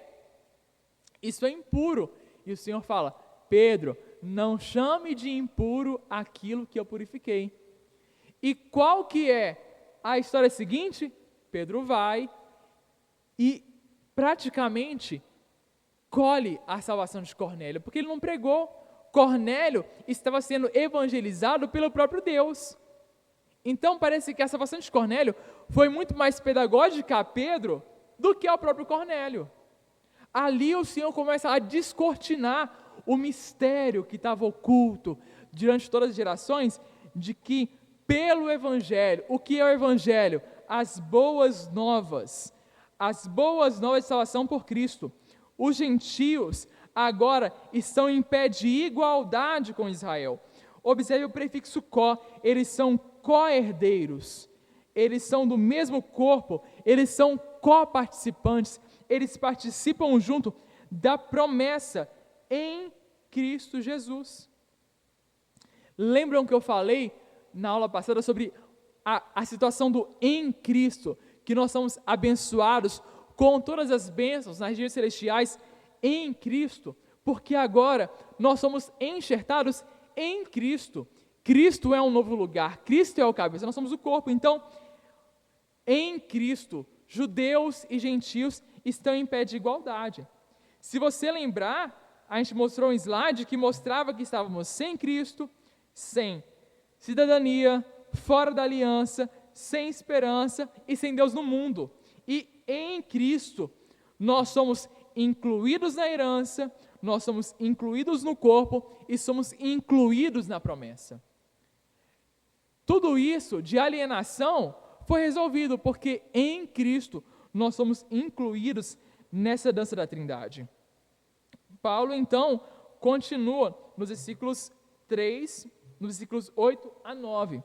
isso é impuro. E o Senhor fala, Pedro, não chame de impuro aquilo que eu purifiquei. E qual que é a história seguinte? Pedro vai e praticamente colhe a salvação de Cornélio, porque ele não pregou. Cornélio estava sendo evangelizado pelo próprio Deus. Então parece que a salvação de Cornélio foi muito mais pedagógica a Pedro do que ao próprio Cornélio. Ali o Senhor começa a descortinar o mistério que estava oculto durante todas as gerações, de que pelo Evangelho, o que é o Evangelho? As boas novas de salvação por Cristo. Os gentios agora estão em pé de igualdade com Israel. Observe o prefixo co, eles são co-herdeiros, eles são do mesmo corpo, eles são co-participantes, eles participam junto da promessa em Cristo Jesus. Lembram que eu falei na aula passada sobre a situação do em Cristo, que nós somos abençoados com todas as bênçãos nas regiões celestiais em Cristo, porque agora nós somos enxertados em Cristo. Cristo é um novo lugar, Cristo é o cabeça, nós somos o corpo. Então, em Cristo, judeus e gentios estão em pé de igualdade. Se você lembrar, a gente mostrou um slide que mostrava que estávamos sem Cristo, sem cidadania, fora da aliança, sem esperança e sem Deus no mundo. E em Cristo, nós somos incluídos na herança, nós somos incluídos no corpo e somos incluídos na promessa. Tudo isso de alienação foi resolvido, porque em Cristo nós somos incluídos nessa dança da Trindade. Paulo, então, continua nos versículos 3, nos versículos 8 a 9.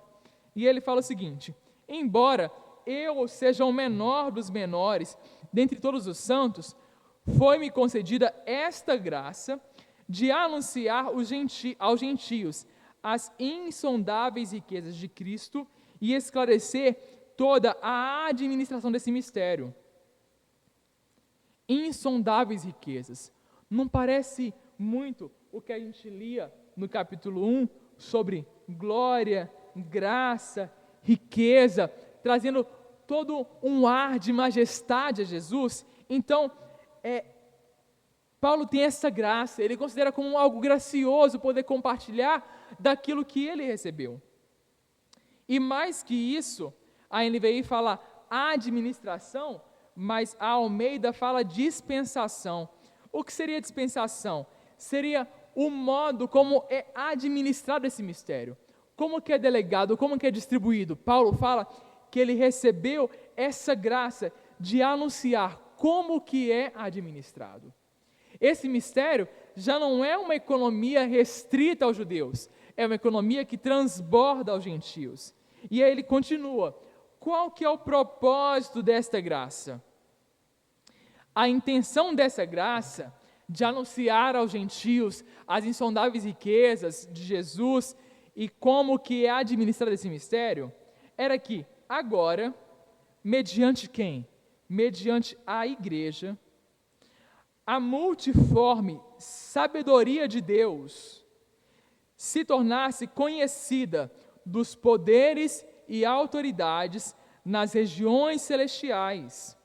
E ele fala o seguinte: embora eu seja o menor dos menores dentre todos os santos, foi-me concedida esta graça de anunciar aos gentios as insondáveis riquezas de Cristo e esclarecer toda a administração desse mistério. Insondáveis riquezas. Não parece muito o que a gente lia no capítulo 1 sobre glória, graça, riqueza, trazendo todo um ar de majestade a Jesus? Então, Paulo tem essa graça, ele considera como algo gracioso poder compartilhar daquilo que ele recebeu. E mais que isso, a NVI fala administração, mas a Almeida fala dispensação. O que seria dispensação? Seria o modo como é administrado esse mistério. Como que é delegado, como que é distribuído. Paulo fala que ele recebeu essa graça de anunciar como que é administrado. Esse mistério já não é uma economia restrita aos judeus, é uma economia que transborda aos gentios. E aí ele continua, qual que é o propósito desta graça? A intenção dessa graça, de anunciar aos gentios as insondáveis riquezas de Jesus e como que é administrado esse mistério, era que agora, mediante quem? Mediante a igreja, a multiforme sabedoria de Deus se tornasse conhecida dos poderes e autoridades nas regiões celestiais,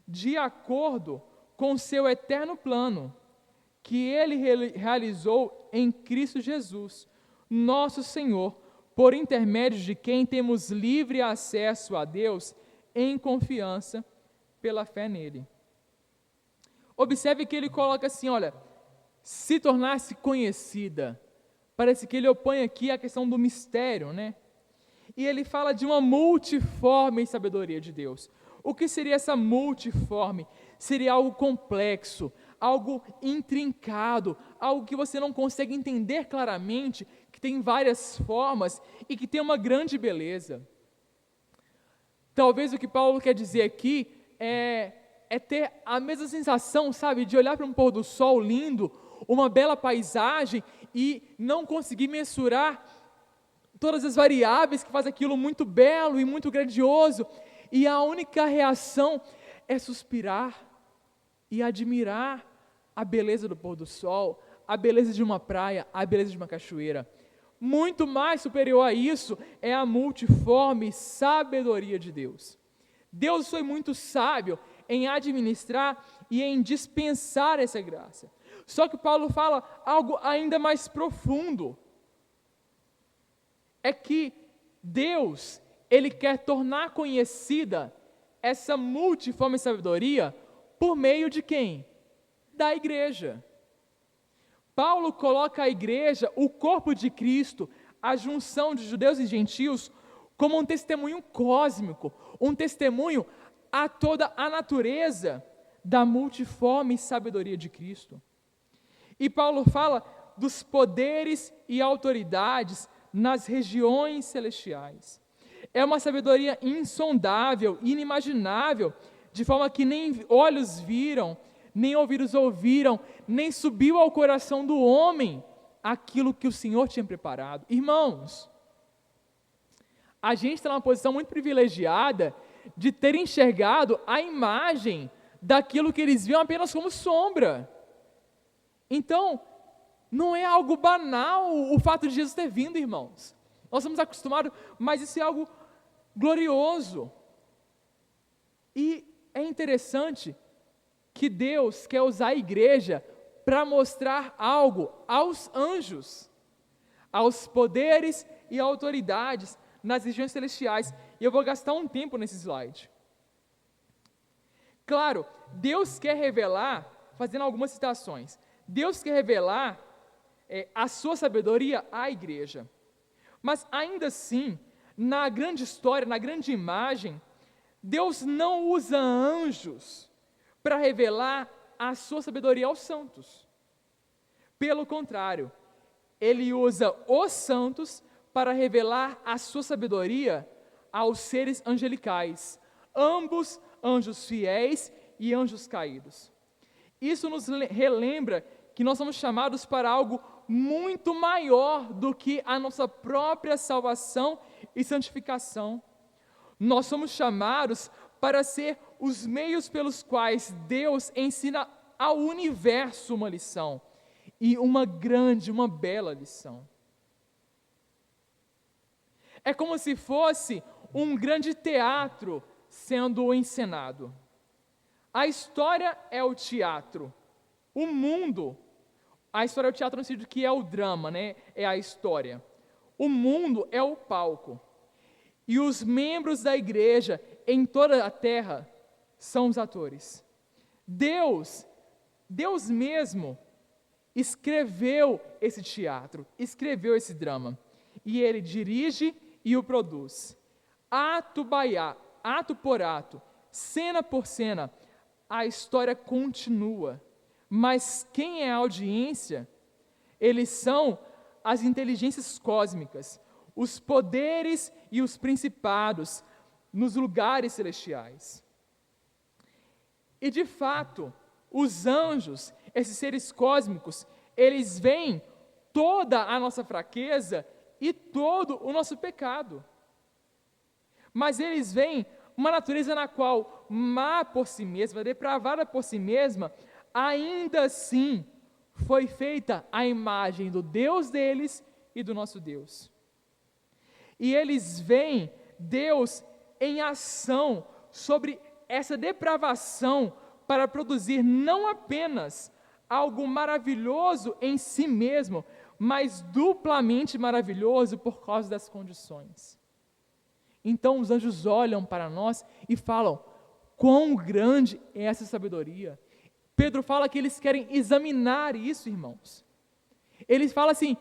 de acordo com seu eterno plano, que ele realizou em Cristo Jesus, nosso Senhor, por intermédio de quem temos livre acesso a Deus em confiança pela fé nele. Observe que ele coloca assim, olha, se tornasse conhecida. Parece que ele opõe aqui a questão do mistério, né? E ele fala de uma multiforme sabedoria de Deus. O que seria essa multiforme? Seria algo complexo, algo intrincado, algo que você não consegue entender claramente, que tem várias formas e que tem uma grande beleza. Talvez o que Paulo quer dizer aqui é ter a mesma sensação, sabe, de olhar para um pôr do sol lindo, uma bela paisagem e não conseguir mensurar todas as variáveis que faz aquilo muito belo e muito grandioso, e a única reação é suspirar e admirar a beleza do pôr do sol, a beleza de uma praia, a beleza de uma cachoeira. Muito mais superior a isso é a multiforme sabedoria de Deus. Deus foi muito sábio em administrar e em dispensar essa graça. Só que Paulo fala algo ainda mais profundo. É que Deus, Ele quer tornar conhecida essa multiforme sabedoria por meio de quem? Da igreja. Paulo coloca a igreja, o corpo de Cristo, a junção de judeus e gentios, como um testemunho cósmico, um testemunho a toda a natureza da multiforme sabedoria de Cristo. E Paulo fala dos poderes e autoridades nas regiões celestiais. É uma sabedoria insondável, inimaginável, de forma que nem olhos viram, nem ouvidos ouviram, nem subiu ao coração do homem aquilo que o Senhor tinha preparado. Irmãos, a gente está numa posição muito privilegiada de ter enxergado a imagem daquilo que eles viam apenas como sombra. Então, não é algo banal o fato de Jesus ter vindo, irmãos. Nós estamos acostumados, mas isso é algo glorioso. E é interessante que Deus quer usar a igreja para mostrar algo aos anjos, aos poderes e autoridades nas regiões celestiais. E eu vou gastar um tempo nesse slide. Claro, Deus quer revelar, fazendo algumas citações, Deus quer revelar a sua sabedoria à igreja. Mas ainda assim, na grande história, na grande imagem, Deus não usa anjos para revelar a sua sabedoria aos santos. Pelo contrário, Ele usa os santos para revelar a sua sabedoria aos seres angelicais, ambos anjos fiéis e anjos caídos. Isso nos relembra que nós somos chamados para algo muito maior do que a nossa própria salvação e santificação. Nós somos chamados para ser os meios pelos quais Deus ensina ao universo uma lição, e uma grande, uma bela lição. É como se fosse um grande teatro sendo encenado. A história é o teatro. O mundo, a história é o teatro no sentido que é o drama, né? É a história. O mundo é o palco. E os membros da igreja em toda a terra são os atores. Deus mesmo escreveu esse teatro, escreveu esse drama. E Ele dirige e o produz. Ato por ato, cena por cena, a história continua. Mas quem é a audiência? Eles são as inteligências cósmicas, os poderes e os principados nos lugares celestiais. E de fato, os anjos, esses seres cósmicos, eles veem toda a nossa fraqueza e todo o nosso pecado. Mas eles veem uma natureza na qual, má por si mesma, depravada por si mesma, ainda assim foi feita a imagem do Deus deles e do nosso Deus. E eles veem Deus em ação sobre essa depravação para produzir não apenas algo maravilhoso em si mesmo, mas duplamente maravilhoso por causa das condições. Então os anjos olham para nós e falam: quão grande é essa sabedoria. Pedro fala que eles querem examinar isso, irmãos. Eles falam assim: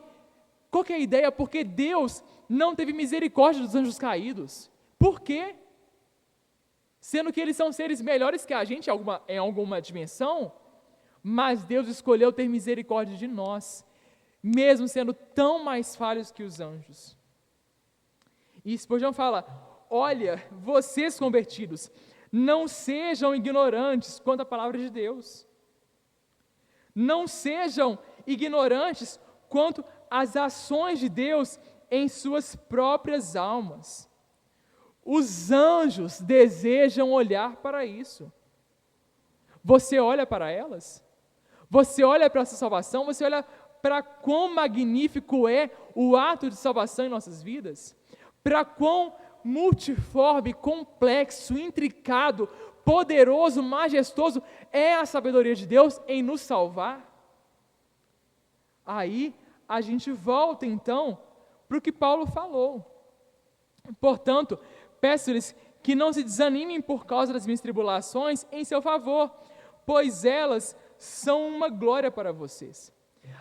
qual que é a ideia? Porque Deus não teve misericórdia dos anjos caídos. Por quê? Sendo que eles são seres melhores que a gente em alguma dimensão, mas Deus escolheu ter misericórdia de nós, mesmo sendo tão mais falhos que os anjos. E Spurgeon fala: olha, vocês convertidos, não sejam ignorantes quanto à palavra de Deus. Não sejam ignorantes quanto às ações de Deus em suas próprias almas. Os anjos desejam olhar para isso. Você olha para elas? Você olha para essa salvação? Você olha para quão magnífico é o ato de salvação em nossas vidas? Para quão multiforme, complexo, intricado, poderoso, majestoso é a sabedoria de Deus em nos salvar? Aí a gente volta então para o que Paulo falou. Portanto, peço-lhes que não se desanimem por causa das minhas tribulações em seu favor, pois elas são uma glória para vocês.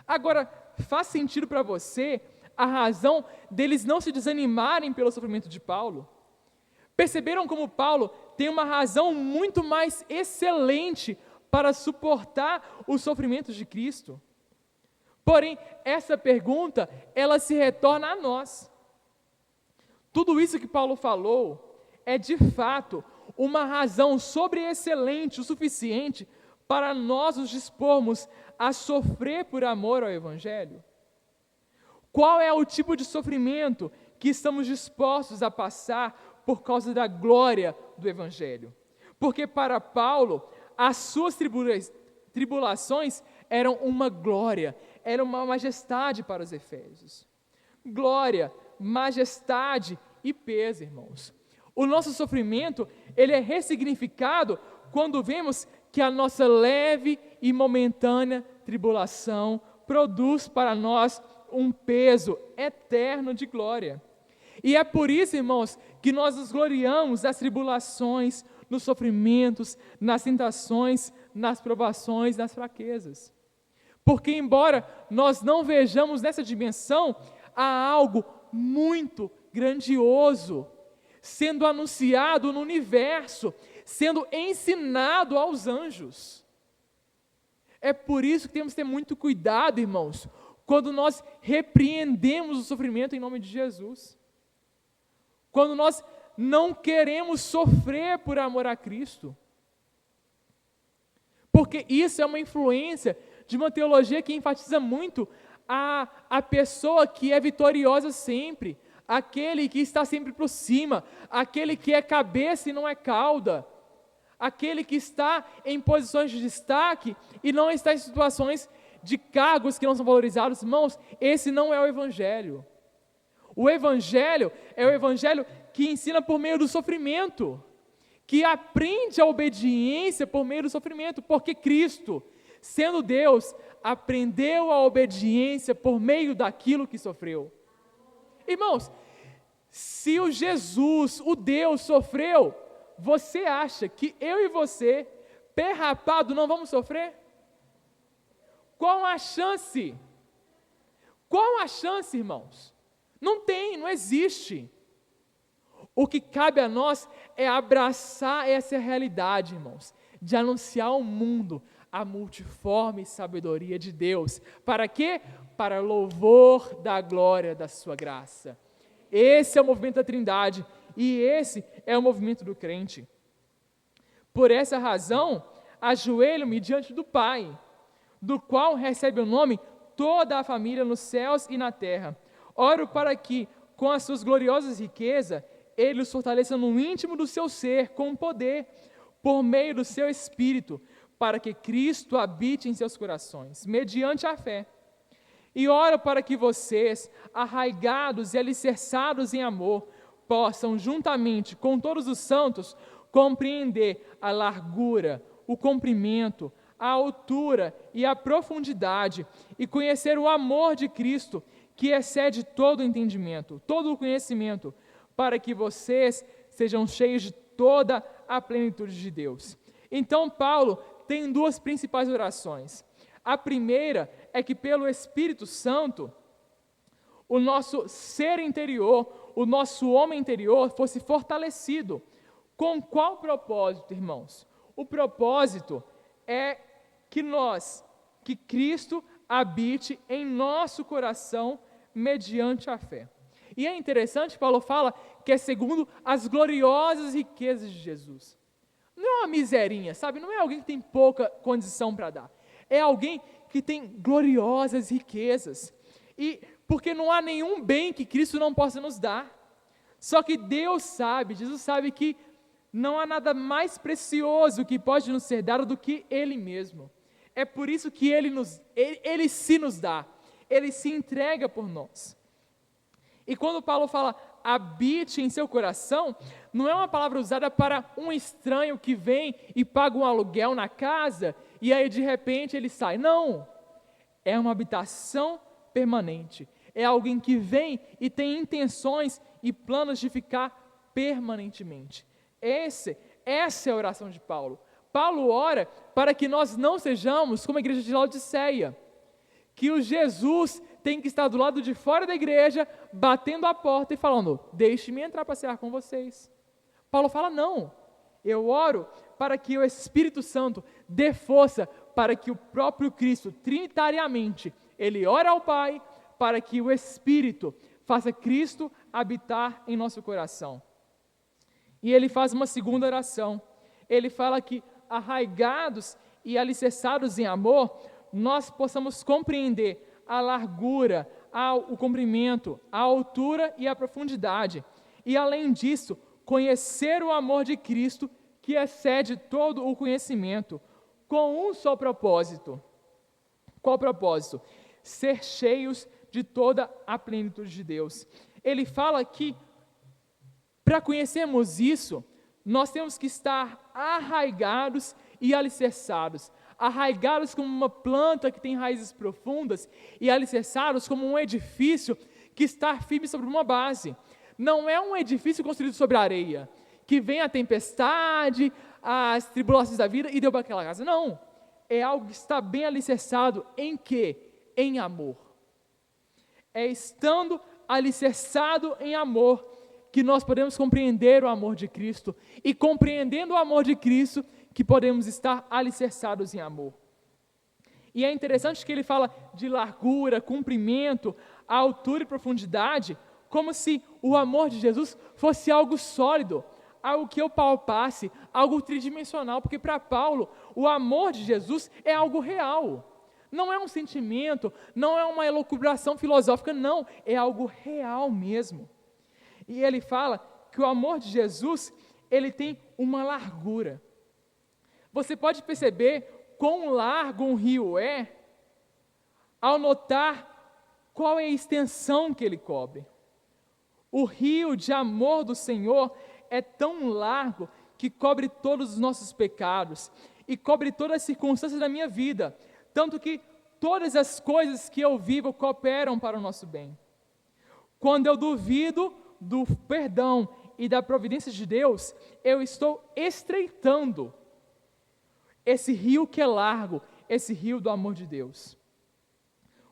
Agora, faz sentido para você a razão deles não se desanimarem pelo sofrimento de Paulo? Perceberam como Paulo tem uma razão muito mais excelente para suportar os sofrimentos de Cristo? Porém, essa pergunta, ela se retorna a nós. Tudo isso que Paulo falou é, de fato, uma razão sobreexcelente, o suficiente para nós nos dispormos a sofrer por amor ao Evangelho? Qual é o tipo de sofrimento que estamos dispostos a passar por causa da glória do Evangelho? Porque para Paulo, as suas tribulações eram uma glória, era uma majestade para os efésios. Glória, majestade e peso, irmãos. O nosso sofrimento, ele é ressignificado quando vemos que a nossa leve e momentânea tribulação produz para nós um peso eterno de glória. E é por isso, irmãos, que nós nos gloriamos das tribulações, nos sofrimentos, nas tentações, nas provações, nas fraquezas. Porque embora nós não vejamos nessa dimensão, há algo muito grandioso sendo anunciado no universo, sendo ensinado aos anjos. É por isso que temos que ter muito cuidado, irmãos, quando nós repreendemos o sofrimento em nome de Jesus. Quando nós não queremos sofrer por amor a Cristo. porque isso é uma influência de uma teologia que enfatiza muito a pessoa que é vitoriosa sempre, aquele que está sempre por cima, aquele que é cabeça e não é cauda, aquele que está em posições de destaque e não está em situações de cargos que não são valorizados. Irmãos, esse não é o Evangelho. O Evangelho é o Evangelho que ensina por meio do sofrimento, que aprende a obediência por meio do sofrimento, porque Cristo, sendo Deus, aprendeu a obediência por meio daquilo que sofreu. Irmãos, se o Jesus, o Deus, sofreu, você acha que eu e você, pé rapado, não vamos sofrer? Qual a chance? Qual a chance, irmãos? Não tem, não existe. O que cabe a nós é abraçar essa realidade, irmãos, de anunciar ao mundo a multiforme sabedoria de Deus. Para quê? Para louvor da glória da sua graça. Esse é o movimento da Trindade e esse é o movimento do crente. Por essa razão, ajoelho-me diante do Pai, do qual recebe o nome toda a família nos céus e na terra. Oro para que, com as suas gloriosas riquezas, Ele os fortaleça no íntimo do seu ser, com poder, por meio do seu Espírito, para que Cristo habite em seus corações, mediante a fé. E oro para que vocês, arraigados e alicerçados em amor, possam, juntamente com todos os santos, compreender a largura, o comprimento, a altura e a profundidade, e conhecer o amor de Cristo, que excede todo o entendimento, todo o conhecimento, para que vocês sejam cheios de toda a plenitude de Deus. Então, Paulo tem duas principais orações. A primeira é que, pelo Espírito Santo, o nosso ser interior, o nosso homem interior, fosse fortalecido. Com qual propósito, irmãos? O propósito é que Cristo habite em nosso coração mediante a fé. E é interessante, Paulo fala que é segundo as gloriosas riquezas de Jesus. Não é uma miserinha, sabe? Não é alguém que tem pouca condição para dar. É alguém que tem gloriosas riquezas. E porque não há nenhum bem que Cristo não possa nos dar. Só que Deus sabe, Jesus sabe que não há nada mais precioso que pode nos ser dado do que Ele mesmo. É por isso que Ele se nos dá. Ele se entrega por nós. E quando Paulo fala, habite em seu coração, não é uma palavra usada para um estranho que vem e paga um aluguel na casa, e aí de repente ele sai. Não, é uma habitação permanente. É alguém que vem e tem intenções e planos de ficar permanentemente. Essa é a oração de Paulo. Paulo ora para que nós não sejamos como a igreja de Laodiceia, que o Jesus tem que estar do lado de fora da igreja, batendo a porta e falando, deixe-me entrar para cear com vocês. Paulo fala, não, eu oro para que o Espírito Santo dê força para que o próprio Cristo, trinitariamente, ele ora ao Pai, para que o Espírito faça Cristo habitar em nosso coração. E ele faz uma segunda oração, ele fala que arraigados e alicerçados em amor, nós possamos compreender a largura, o comprimento, a altura e a profundidade. E além disso, conhecer o amor de Cristo que excede todo o conhecimento, com um só propósito. Qual propósito? Ser cheios de toda a plenitude de Deus. Ele fala que, para conhecermos isso, nós temos que estar arraigados e alicerçados. Arraigados como uma planta que tem raízes profundas e alicerçados como um edifício que está firme sobre uma base. Não é um edifício construído sobre areia, que vem a tempestade, as tribulações da vida e derruba aquela casa. Não, é algo que está bem alicerçado em quê? Em amor. É estando alicerçado em amor que nós podemos compreender o amor de Cristo, e compreendendo o amor de Cristo, que podemos estar alicerçados em amor. E é interessante que ele fala de largura, comprimento, altura e profundidade, como se o amor de Jesus fosse algo sólido, algo que eu palpasse, algo tridimensional, porque para Paulo, o amor de Jesus é algo real. Não é um sentimento, não é uma elucubração filosófica, não, é algo real mesmo. E ele fala que o amor de Jesus, ele tem uma largura. Você pode perceber quão largo um rio é, ao notar qual é a extensão que ele cobre. O rio de amor do Senhor é tão largo que cobre todos os nossos pecados e cobre todas as circunstâncias da minha vida, tanto que todas as coisas que eu vivo cooperam para o nosso bem. Quando eu duvido do perdão e da providência de Deus, eu estou estreitando esse rio que é largo, esse rio do amor de Deus.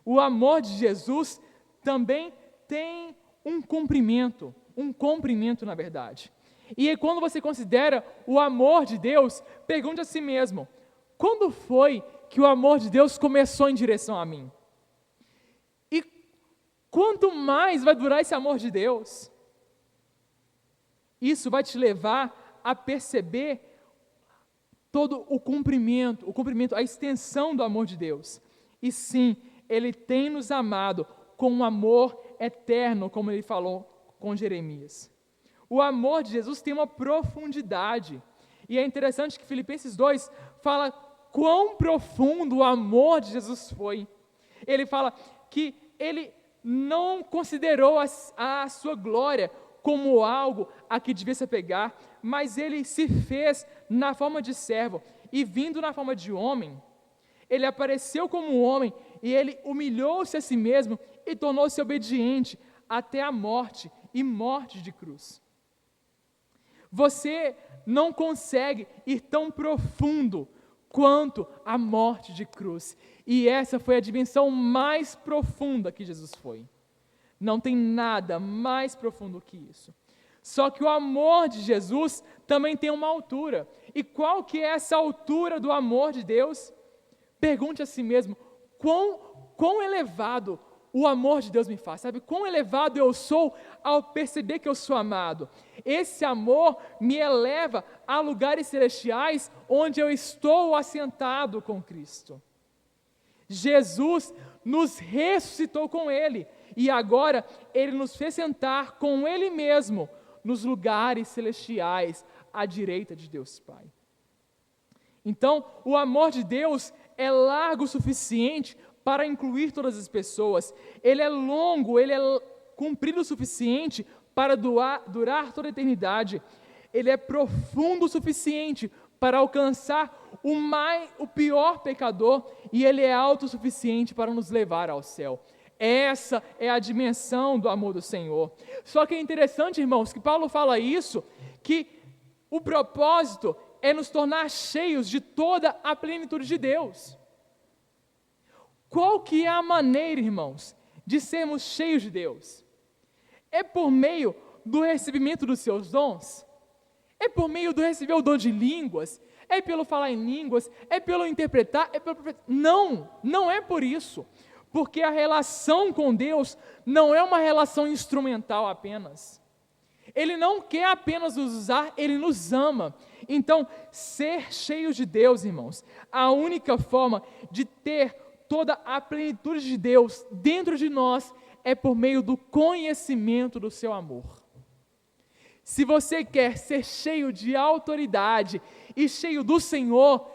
O amor de Jesus também tem um comprimento na verdade. E aí, quando você considera o amor de Deus, pergunte a si mesmo, quando foi que o amor de Deus começou em direção a mim? E quanto mais vai durar esse amor de Deus? Isso vai te levar a perceber todo o comprimento, a extensão do amor de Deus. E sim, Ele tem nos amado com um amor eterno, como Ele falou com Jeremias. O amor de Jesus tem uma profundidade. E é interessante que Filipenses 2 fala quão profundo o amor de Jesus foi. Ele fala que Ele não considerou a sua glória como algo a que devia se apegar, mas Ele se fez na forma de servo, e vindo na forma de homem, Ele apareceu como um homem, e Ele humilhou-se a si mesmo, e tornou-se obediente até a morte, e morte de cruz. Você não consegue ir tão profundo quanto a morte de cruz, e essa foi a dimensão mais profunda que Jesus foi. Não tem nada mais profundo que isso. Só que o amor de Jesus também tem uma altura. E qual que é essa altura do amor de Deus? Pergunte a si mesmo, quão elevado o amor de Deus me faz, sabe? Quão elevado eu sou ao perceber que eu sou amado. Esse amor me eleva a lugares celestiais onde eu estou assentado com Cristo. Jesus nos ressuscitou com Ele, e agora Ele nos fez sentar com Ele mesmo nos lugares celestiais, à direita de Deus Pai. Então, o amor de Deus é largo o suficiente para incluir todas as pessoas. Ele é longo, ele é comprido o suficiente para durar toda a eternidade. Ele é profundo o suficiente para alcançar o pior pecador, e ele é alto o suficiente para nos levar ao céu. Essa é a dimensão do amor do Senhor. Só que é interessante, irmãos, que Paulo fala isso, que o propósito é nos tornar cheios de toda a plenitude de Deus. Qual que é a maneira, irmãos, de sermos cheios de Deus? É por meio do recebimento dos seus dons? É por meio do receber o dom de línguas? É pelo falar em línguas? É pelo interpretar? Não, não é por isso. Porque a relação com Deus não é uma relação instrumental apenas. Ele não quer apenas nos usar, Ele nos ama. Então, ser cheios de Deus, irmãos, a única forma de ter toda a plenitude de Deus dentro de nós é por meio do conhecimento do seu amor. Se você quer ser cheio de autoridade e cheio do Senhor,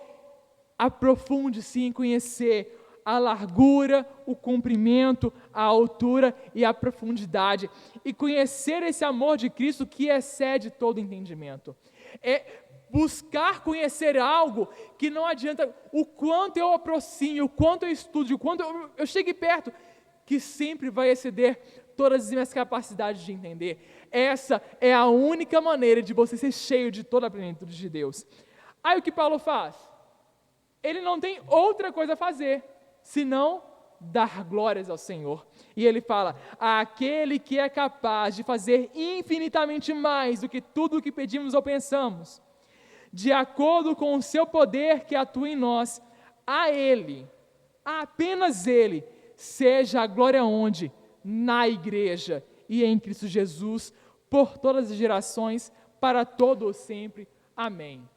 aprofunde-se em conhecer a largura, o comprimento, a altura e a profundidade, e conhecer esse amor de Cristo que excede todo entendimento. É buscar conhecer algo que não adianta o quanto eu aproxime, o quanto eu estude, o quanto eu chegue perto, que sempre vai exceder todas as minhas capacidades de entender. Essa é a única maneira de você ser cheio de toda a plenitude de Deus. Aí o que Paulo faz? Ele não tem outra coisa a fazer, senão dar glórias ao Senhor. E ele fala, aquele que é capaz de fazer infinitamente mais do que tudo o que pedimos ou pensamos, de acordo com o seu poder que atua em nós, a Ele, a apenas Ele, seja a glória onde? Na igreja e em Cristo Jesus, por todas as gerações, para todo sempre. Amém.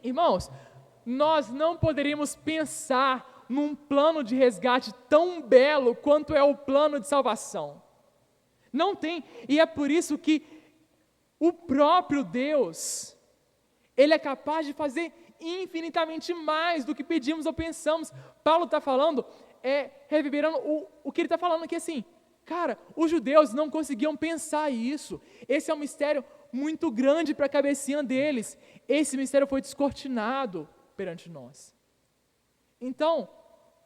Irmãos, nós não poderíamos pensar num plano de resgate tão belo quanto é o plano de salvação. Não tem, e é por isso que o próprio Deus, Ele é capaz de fazer infinitamente mais do que pedimos ou pensamos. Paulo está falando, reverberando o que ele está falando aqui assim, cara, os judeus não conseguiam pensar isso, esse é um mistério muito grande para a cabecinha deles, esse mistério foi descortinado perante nós. Então,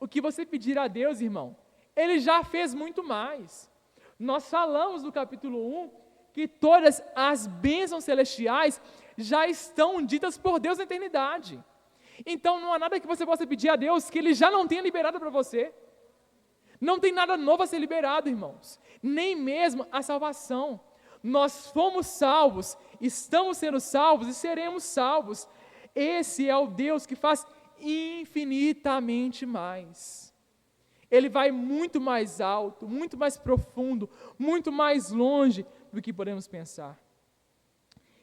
o que você pedir a Deus, irmão, Ele já fez muito mais. Nós falamos no capítulo 1, que todas as bênçãos celestiais já estão ditas por Deus na eternidade. Então não há nada que você possa pedir a Deus que Ele já não tenha liberado para você. Não tem nada novo a ser liberado, irmãos. Nem mesmo a salvação. Nós fomos salvos, estamos sendo salvos e seremos salvos. Esse é o Deus que faz infinitamente mais. Ele vai muito mais alto, muito mais profundo, muito mais longe do que podemos pensar.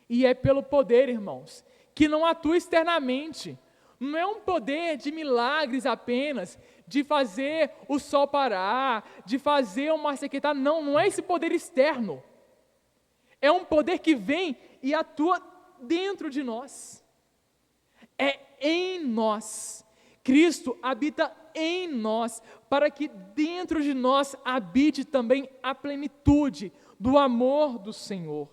E é pelo poder, irmãos, que não atua externamente. Não é um poder de milagres apenas, de fazer o sol parar, de fazer o mar secar. Não é esse poder externo. É um poder que vem e atua dentro de nós. É em nós. Cristo habita em nós, para que dentro de nós habite também a plenitude do amor do Senhor.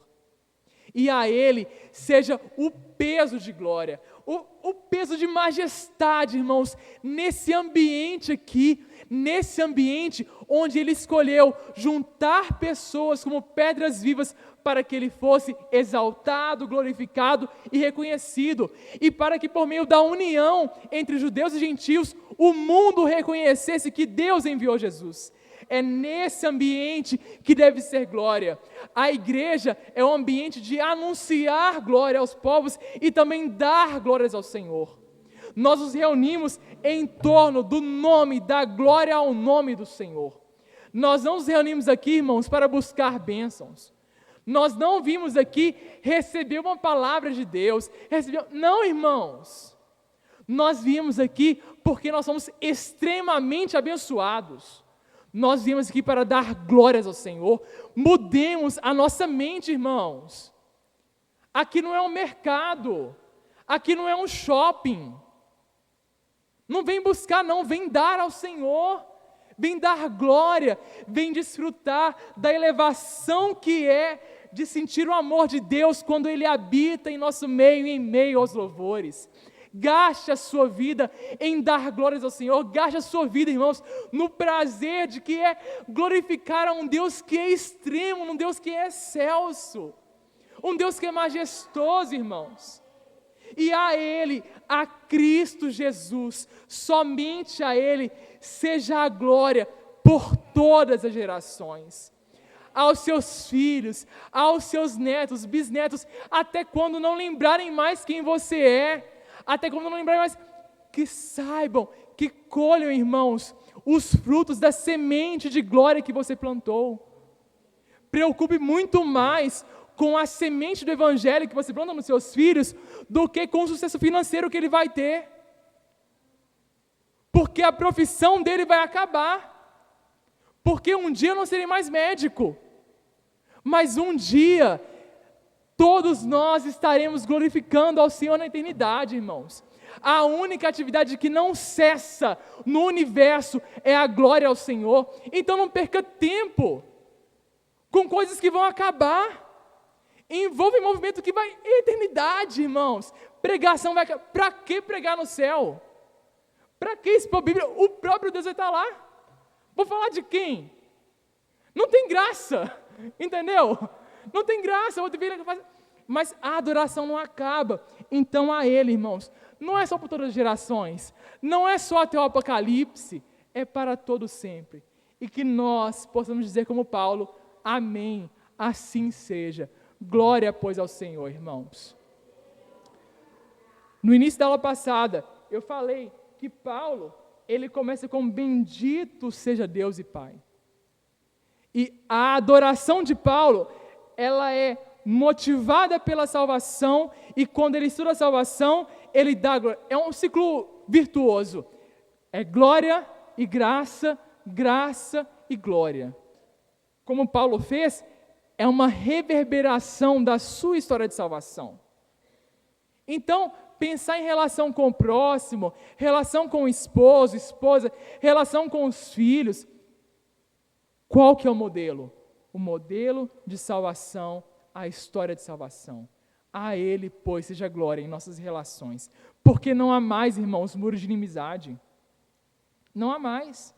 E a Ele seja o peso de glória, o peso de majestade, irmãos, nesse ambiente aqui, nesse ambiente onde Ele escolheu juntar pessoas como pedras vivas para que Ele fosse exaltado, glorificado e reconhecido, e para que por meio da união entre judeus e gentios, o mundo reconhecesse que Deus enviou Jesus. É nesse ambiente que deve ser glória. A igreja é um ambiente de anunciar glória aos povos e também dar glórias ao Senhor. Nós nos reunimos em torno do nome, da glória ao nome do Senhor. Nós não nos reunimos aqui, irmãos, para buscar bênçãos. Nós não vimos aqui receber uma palavra de Deus. Não, irmãos. Nós viemos aqui porque nós somos extremamente abençoados. Nós viemos aqui para dar glórias ao Senhor. Mudemos a nossa mente, irmãos. Aqui não é um mercado. Aqui não é um shopping. Não vem buscar, não. Vem dar ao Senhor. Vem dar glória. Vem desfrutar da elevação que é de sentir o amor de Deus quando Ele habita em nosso meio, em meio aos louvores. Gaste a sua vida em dar glórias ao Senhor. Gaste a sua vida, irmãos, no prazer de que é glorificar a um Deus que é extremo, um Deus que é excelso, um Deus que é majestoso, irmãos. E a Ele, a Cristo Jesus, somente a Ele, seja a glória por todas as gerações. Aos seus filhos, aos seus netos, bisnetos, até quando não lembrarem mais quem você é, até quando não lembrarem mais, que saibam, que colham, irmãos, os frutos da semente de glória que você plantou. Preocupe muito mais com a semente do Evangelho que você planta nos seus filhos, do que com o sucesso financeiro que ele vai ter. Porque a profissão dele vai acabar. Porque um dia eu não serei mais médico. Mas um dia, todos nós estaremos glorificando ao Senhor na eternidade, irmãos. A única atividade que não cessa no universo é a glória ao Senhor. Então não perca tempo com coisas que vão acabar. Envolve um movimento que vai eternidade, irmãos. Pregação vai acabar. Para que pregar no céu? Para que expor a Bíblia? O próprio Deus vai estar lá. Vou falar de quem? Não tem graça, entendeu? Não tem graça, mas a adoração não acaba. Então a Ele, irmãos, não é só por todas as gerações, não é só até o Apocalipse, é para todo sempre. E que nós possamos dizer como Paulo, amém, assim seja. Glória, pois, ao Senhor, irmãos. No início da aula passada, eu falei que Paulo, ele começa com bendito seja Deus e Pai. E a adoração de Paulo, ela é motivada pela salvação, e quando ele estuda a salvação, ele dá glória. É um ciclo virtuoso. É glória e graça, graça e glória. Como Paulo fez, é uma reverberação da sua história de salvação. Então, pensar em relação com o próximo, relação com o esposo, esposa, relação com os filhos. Qual que é o modelo? O modelo de salvação, a história de salvação. A Ele, pois, seja glória em nossas relações. Porque não há mais, irmãos, muros de inimizade. Não há mais.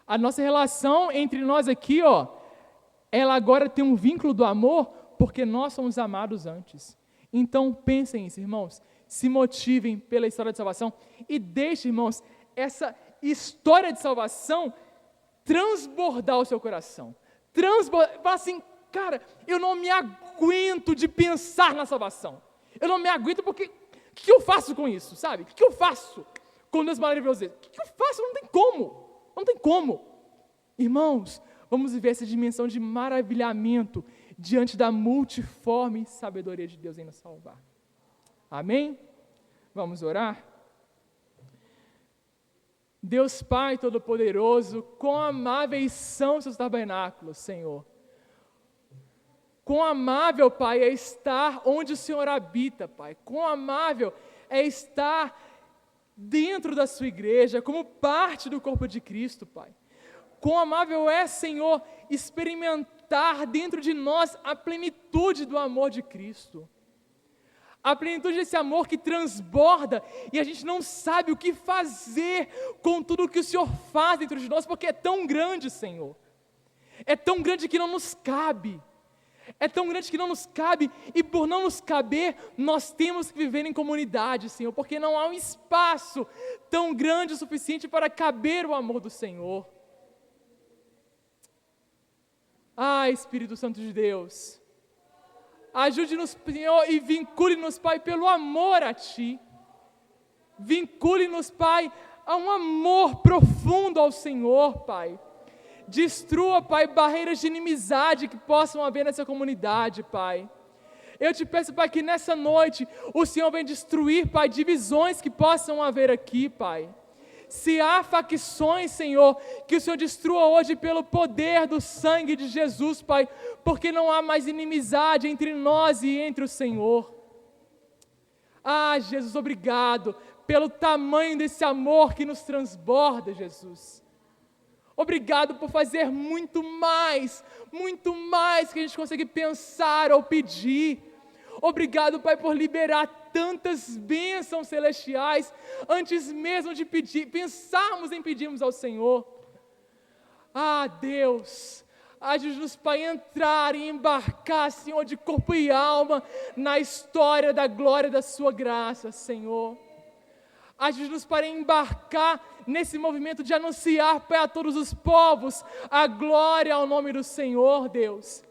A nossa relação entre nós aqui, ela agora tem um vínculo do amor, porque nós somos amados antes. Então, pensem nisso, irmãos. Se motivem pela história de salvação e deixem, irmãos, essa história de salvação transbordar o seu coração. Fala assim, cara, eu não me aguento de pensar na salvação. Eu não me aguento porque, o que eu faço com isso, sabe? O que eu faço com Deus maravilhoso? O que eu faço? Não tem como. Não tem como. Irmãos, vamos viver essa dimensão de maravilhamento diante da multiforme sabedoria de Deus em nos salvar. Amém? Vamos orar? Deus Pai Todo-Poderoso, quão amáveis são seus tabernáculos, Senhor. Quão amável, Pai, é estar onde o Senhor habita, Pai. Quão amável é estar dentro da sua igreja, como parte do corpo de Cristo, Pai. Quão amável é, Senhor, experimentar dentro de nós a plenitude do amor de Cristo. A plenitude desse amor que transborda e a gente não sabe o que fazer com tudo o que o Senhor faz dentro de nós, porque é tão grande, Senhor. É tão grande que não nos cabe. É tão grande que não nos cabe, e por não nos caber, nós temos que viver em comunidade, Senhor, porque não há um espaço tão grande o suficiente para caber o amor do Senhor. Espírito Santo de Deus, ajude-nos, Senhor, e vincule-nos, Pai, pelo amor a Ti. Vincule-nos, Pai, a um amor profundo ao Senhor, Pai. Destrua, Pai, barreiras de inimizade que possam haver nessa comunidade, Pai. Eu te peço, Pai, que nessa noite o Senhor venha destruir, Pai, divisões que possam haver aqui, Pai. Se há facções, Senhor, que o Senhor destrua hoje pelo poder do sangue de Jesus, Pai, porque não há mais inimizade entre nós e entre o Senhor. Jesus, obrigado pelo tamanho desse amor que nos transborda, Jesus. Obrigado por fazer muito mais que a gente consegue pensar ou pedir. Obrigado, Pai, por liberar tantas bênçãos celestiais, antes mesmo de pensarmos em pedirmos ao Senhor. Deus, ajude-nos, Pai, a entrar e embarcar, Senhor, de corpo e alma, na história da glória da sua graça, Senhor. Ajude-nos para embarcar nesse movimento de anunciar, Pai, a todos os povos a glória ao nome do Senhor, Deus.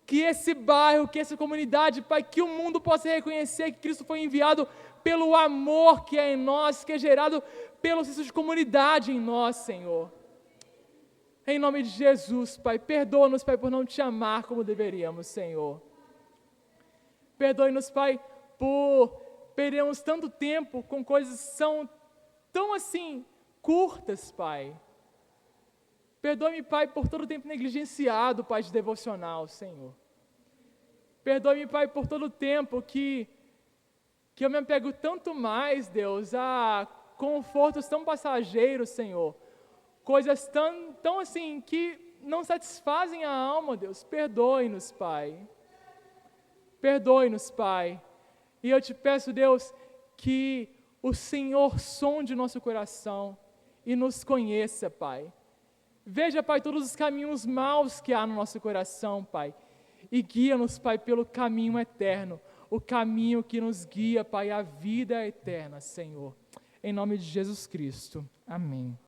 Que esse bairro, que essa comunidade, Pai, que o mundo possa reconhecer que Cristo foi enviado pelo amor que é em nós, que é gerado pelo senso de comunidade em nós, Senhor. Em nome de Jesus, Pai, perdoa-nos, Pai, por não Te amar como deveríamos, Senhor. Perdoe-nos, Pai, por perdermos tanto tempo com coisas que são tão assim, curtas, Pai. Perdoe-me, Pai, por todo o tempo negligenciado, Pai, de devocional, Senhor. Perdoe-me, Pai, por todo o tempo que eu me apego tanto mais, Deus, a confortos tão passageiros, Senhor. Coisas tão assim, que não satisfazem a alma, Deus. Perdoe-nos, Pai. Perdoe-nos, Pai. E eu te peço, Deus, que o Senhor sonde nosso coração e nos conheça, Pai. Veja, Pai, todos os caminhos maus que há no nosso coração, Pai, e guia-nos, Pai, pelo caminho eterno, o caminho que nos guia, Pai, à vida eterna, Senhor. Em nome de Jesus Cristo. Amém.